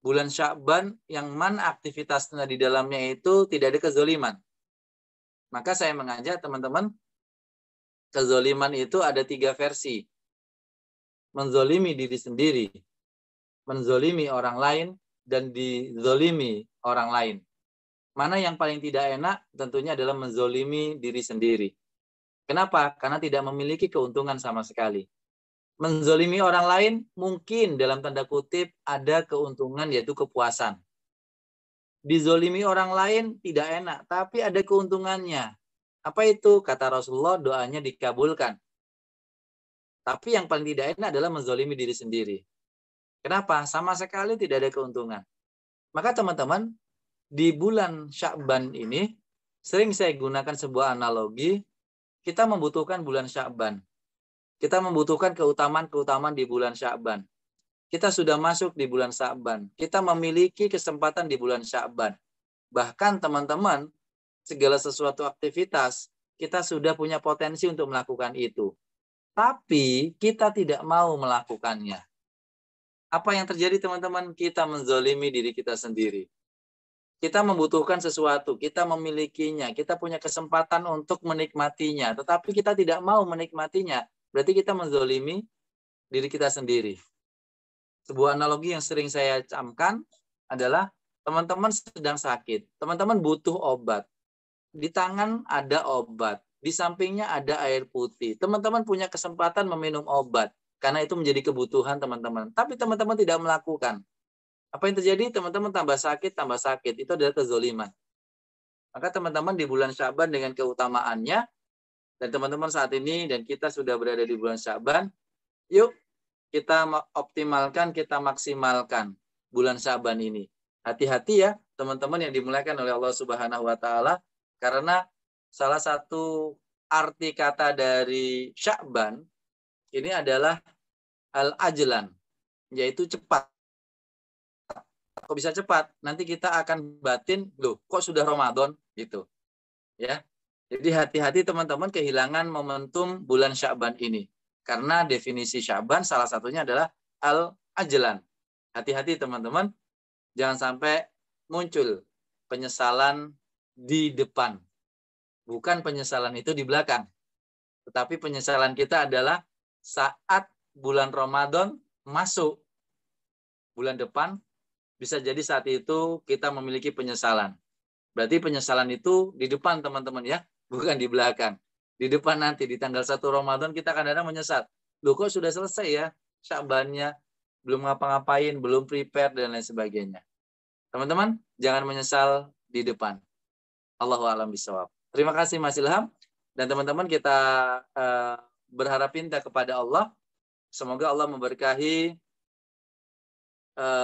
bulan Sya'ban yang mana aktivitasnya di dalamnya itu tidak ada kezaliman. Maka saya mengajak teman-teman, kezaliman itu ada 3 versi. Menzolimi diri sendiri, menzolimi orang lain, dan dizolimi orang lain. Mana yang paling tidak enak? Tentunya adalah menzolimi diri sendiri. Kenapa? Karena tidak memiliki keuntungan sama sekali. Menzolimi orang lain mungkin dalam tanda kutip ada keuntungan, yaitu kepuasan. Dizolimi orang lain tidak enak, tapi ada keuntungannya. Apa itu? Kata Rasulullah, doanya dikabulkan. Tapi yang paling tidak enak adalah menzolimi diri sendiri. Kenapa? Sama sekali tidak ada keuntungan. Maka teman-teman, di bulan Sya'ban ini, sering saya gunakan sebuah analogi, kita membutuhkan bulan Sya'ban. Kita membutuhkan keutamaan-keutamaan di bulan Sya'ban. Kita sudah masuk di bulan Sya'ban. Kita memiliki kesempatan di bulan Sya'ban. Bahkan teman-teman, segala sesuatu aktivitas, kita sudah punya potensi untuk melakukan itu. Tapi kita tidak mau melakukannya. Apa yang terjadi teman-teman? Kita menzolimi diri kita sendiri. Kita membutuhkan sesuatu, kita memilikinya, kita punya kesempatan untuk menikmatinya, tetapi kita tidak mau menikmatinya. Berarti kita menzolimi diri kita sendiri. Sebuah analogi yang sering saya camkan adalah teman-teman sedang sakit, teman-teman butuh obat. Di tangan ada obat, di sampingnya ada air putih. Teman-teman punya kesempatan meminum obat, karena itu menjadi kebutuhan teman-teman. Tapi teman-teman tidak melakukan. Apa yang terjadi? Teman-teman tambah sakit, tambah sakit. Itu adalah kezoliman. Maka teman-teman di bulan Sya'ban dengan keutamaannya, dan teman-teman saat ini dan kita sudah berada di bulan Sya'ban, yuk kita optimalkan, kita maksimalkan bulan Sya'ban ini. Hati-hati ya teman-teman yang dimuliakan oleh Allah Subhanahu wa taala, karena salah satu arti kata dari Sya'ban ini adalah al-ajlan, yaitu cepat. Kok bisa cepat? Nanti kita akan batin, loh kok sudah Ramadan gitu. Ya. Jadi hati-hati teman-teman kehilangan momentum bulan Sya'ban ini. Karena definisi Sya'ban salah satunya adalah al-ajlan. Hati-hati teman-teman, jangan sampai muncul penyesalan di depan. Bukan penyesalan itu di belakang. Tetapi penyesalan kita adalah saat bulan Ramadan masuk. Bulan depan, bisa jadi saat itu kita memiliki penyesalan. Berarti penyesalan itu di depan teman-teman ya, bukan di belakang. Di depan nanti, di tanggal 1 Ramadan kita kadang-kadang menyesal. Loh kok sudah selesai ya Sya'bannya, belum ngapa-ngapain, belum prepare, dan lain sebagainya. Teman-teman, jangan menyesal di depan. Allahu a'lam bishawab. Terima kasih Mas Ilham. Dan teman-teman kita berharap minta kepada Allah. Semoga Allah memberkahi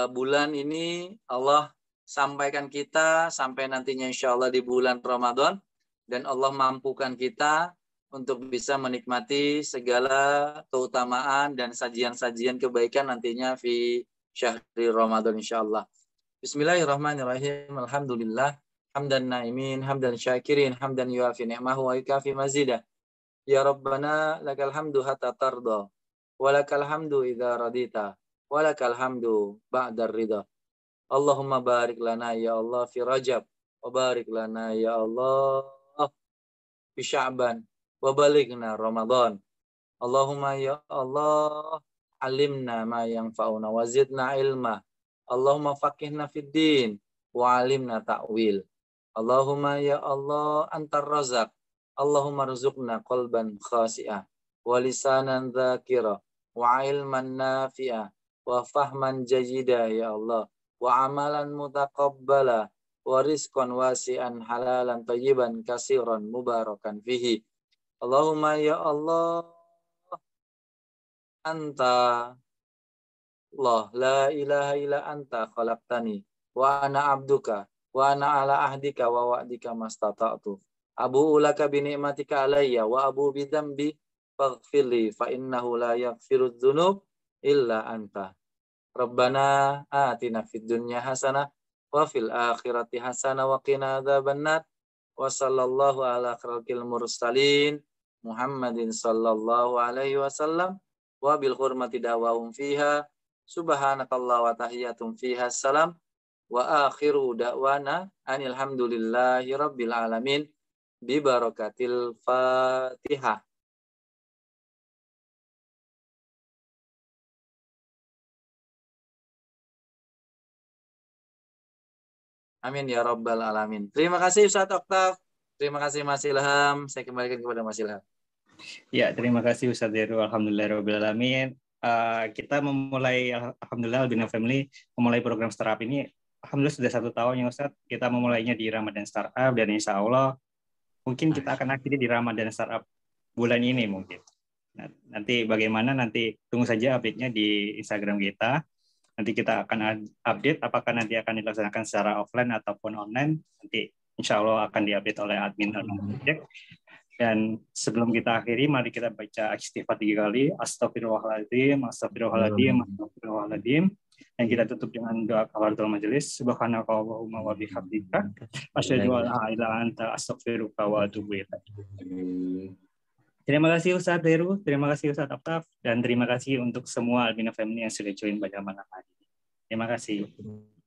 bulan ini. Allah sampaikan kita sampai nantinya insya Allah di bulan Ramadan. Dan Allah mampukan kita untuk bisa menikmati segala keutamaan dan sajian-sajian kebaikan nantinya fi syahri Ramadan insya Allah. Bismillahirrahmanirrahim. Alhamdulillah. Hamdan na'imin, hamdan syakirin, hamdan yuafi ni'mahu wa yukafi mazidah. Ya Rabbana lakal hamdu hatta tarda, wa lakal hamdu idza radita, wa lakal hamdu ba'da ridha. Allahumma barik lana ya Allah fi Rajab, wa barik lana ya Allah fi Sya'ban, wa balighna Ramadan. Allahumma ya Allah alimna ma yanfa'una wa zidna ilma. Allahumma faqihna fid din wa alimna ta'wil. Allahumma ya Allah antar razak. Allahumma rzuqna qalban khasi'ah wa lisanan dzakira wa ilman nafi'ah wa fahman jayyida ya Allah wa amalan mutaqabbala wa rizqan wasi'an halalan tayyiban kasiran mubarakan fihi. Allahumma ya Allah anta Allah la ilaha illa anta khalaqtani wa ana abduka wa ana ala ahdika wa wa'dika mastata'tu. Abu ulaka bi ni'matika alayya wa abu bi dzambi faghfirli fa innahu la yaghfiru dzunub illa anta. Rabbana atina fid dunya hasanah wa fil akhirati hasanah wa qina adzabannar. Wa sallallahu ala khalqil mursalin Muhammadin sallallahu alaihi wasallam wa bil hurmati dawahum fiha subhanakallah wa tahiyatum fiha salam. Wa akhiru da'wana anil hamdulillahi rabbil alamin bi barakatil Fatihah. Amin ya rabbal alamin. Terima kasih Ustaz Oktav. Terima kasih Mas Ilham. Saya kembalikan kepada Mas Ilham. Ya, terima kasih Ustaz Heru. Alhamdulillah rabbil alamin. Kita memulai alhamdulillah Albina Family memulai program startup ini. Alhamdulillah sudah 1 tahun ya Ustaz. Kita memulainya di Ramadan Startup dan insya Allah mungkin kita akan akhiri di Ramadan Startup bulan ini mungkin. Nah, nanti bagaimana nanti tunggu saja update-nya di Instagram kita. Nanti kita akan update apakah nanti akan dilaksanakan secara offline ataupun online. Nanti insya Allah akan diupdate oleh admin project. Dan sebelum kita akhiri, mari kita baca istighfar 3 kali. Astagfirullahaladzim, astagfirullahaladzim, astagfirullahaladzim. Dan kita tutup dengan doa kafaratul majelis. Subhanakallahumma wa bihamdika asyhadu an la ilaha illa anta astaghfiruka wa atubu ilaik. Terima kasih Ustaz Heru, terima kasih Ustaz Oktav, dan terima kasih untuk semua Albina Family yang sudah join pada malam hari ini. Terima kasih.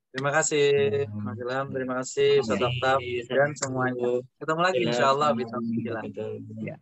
Terima kasih Mas Ilham, terima kasih Ustaz Oktav dan semuanya. Ketemu lagi insyaallah. Ya.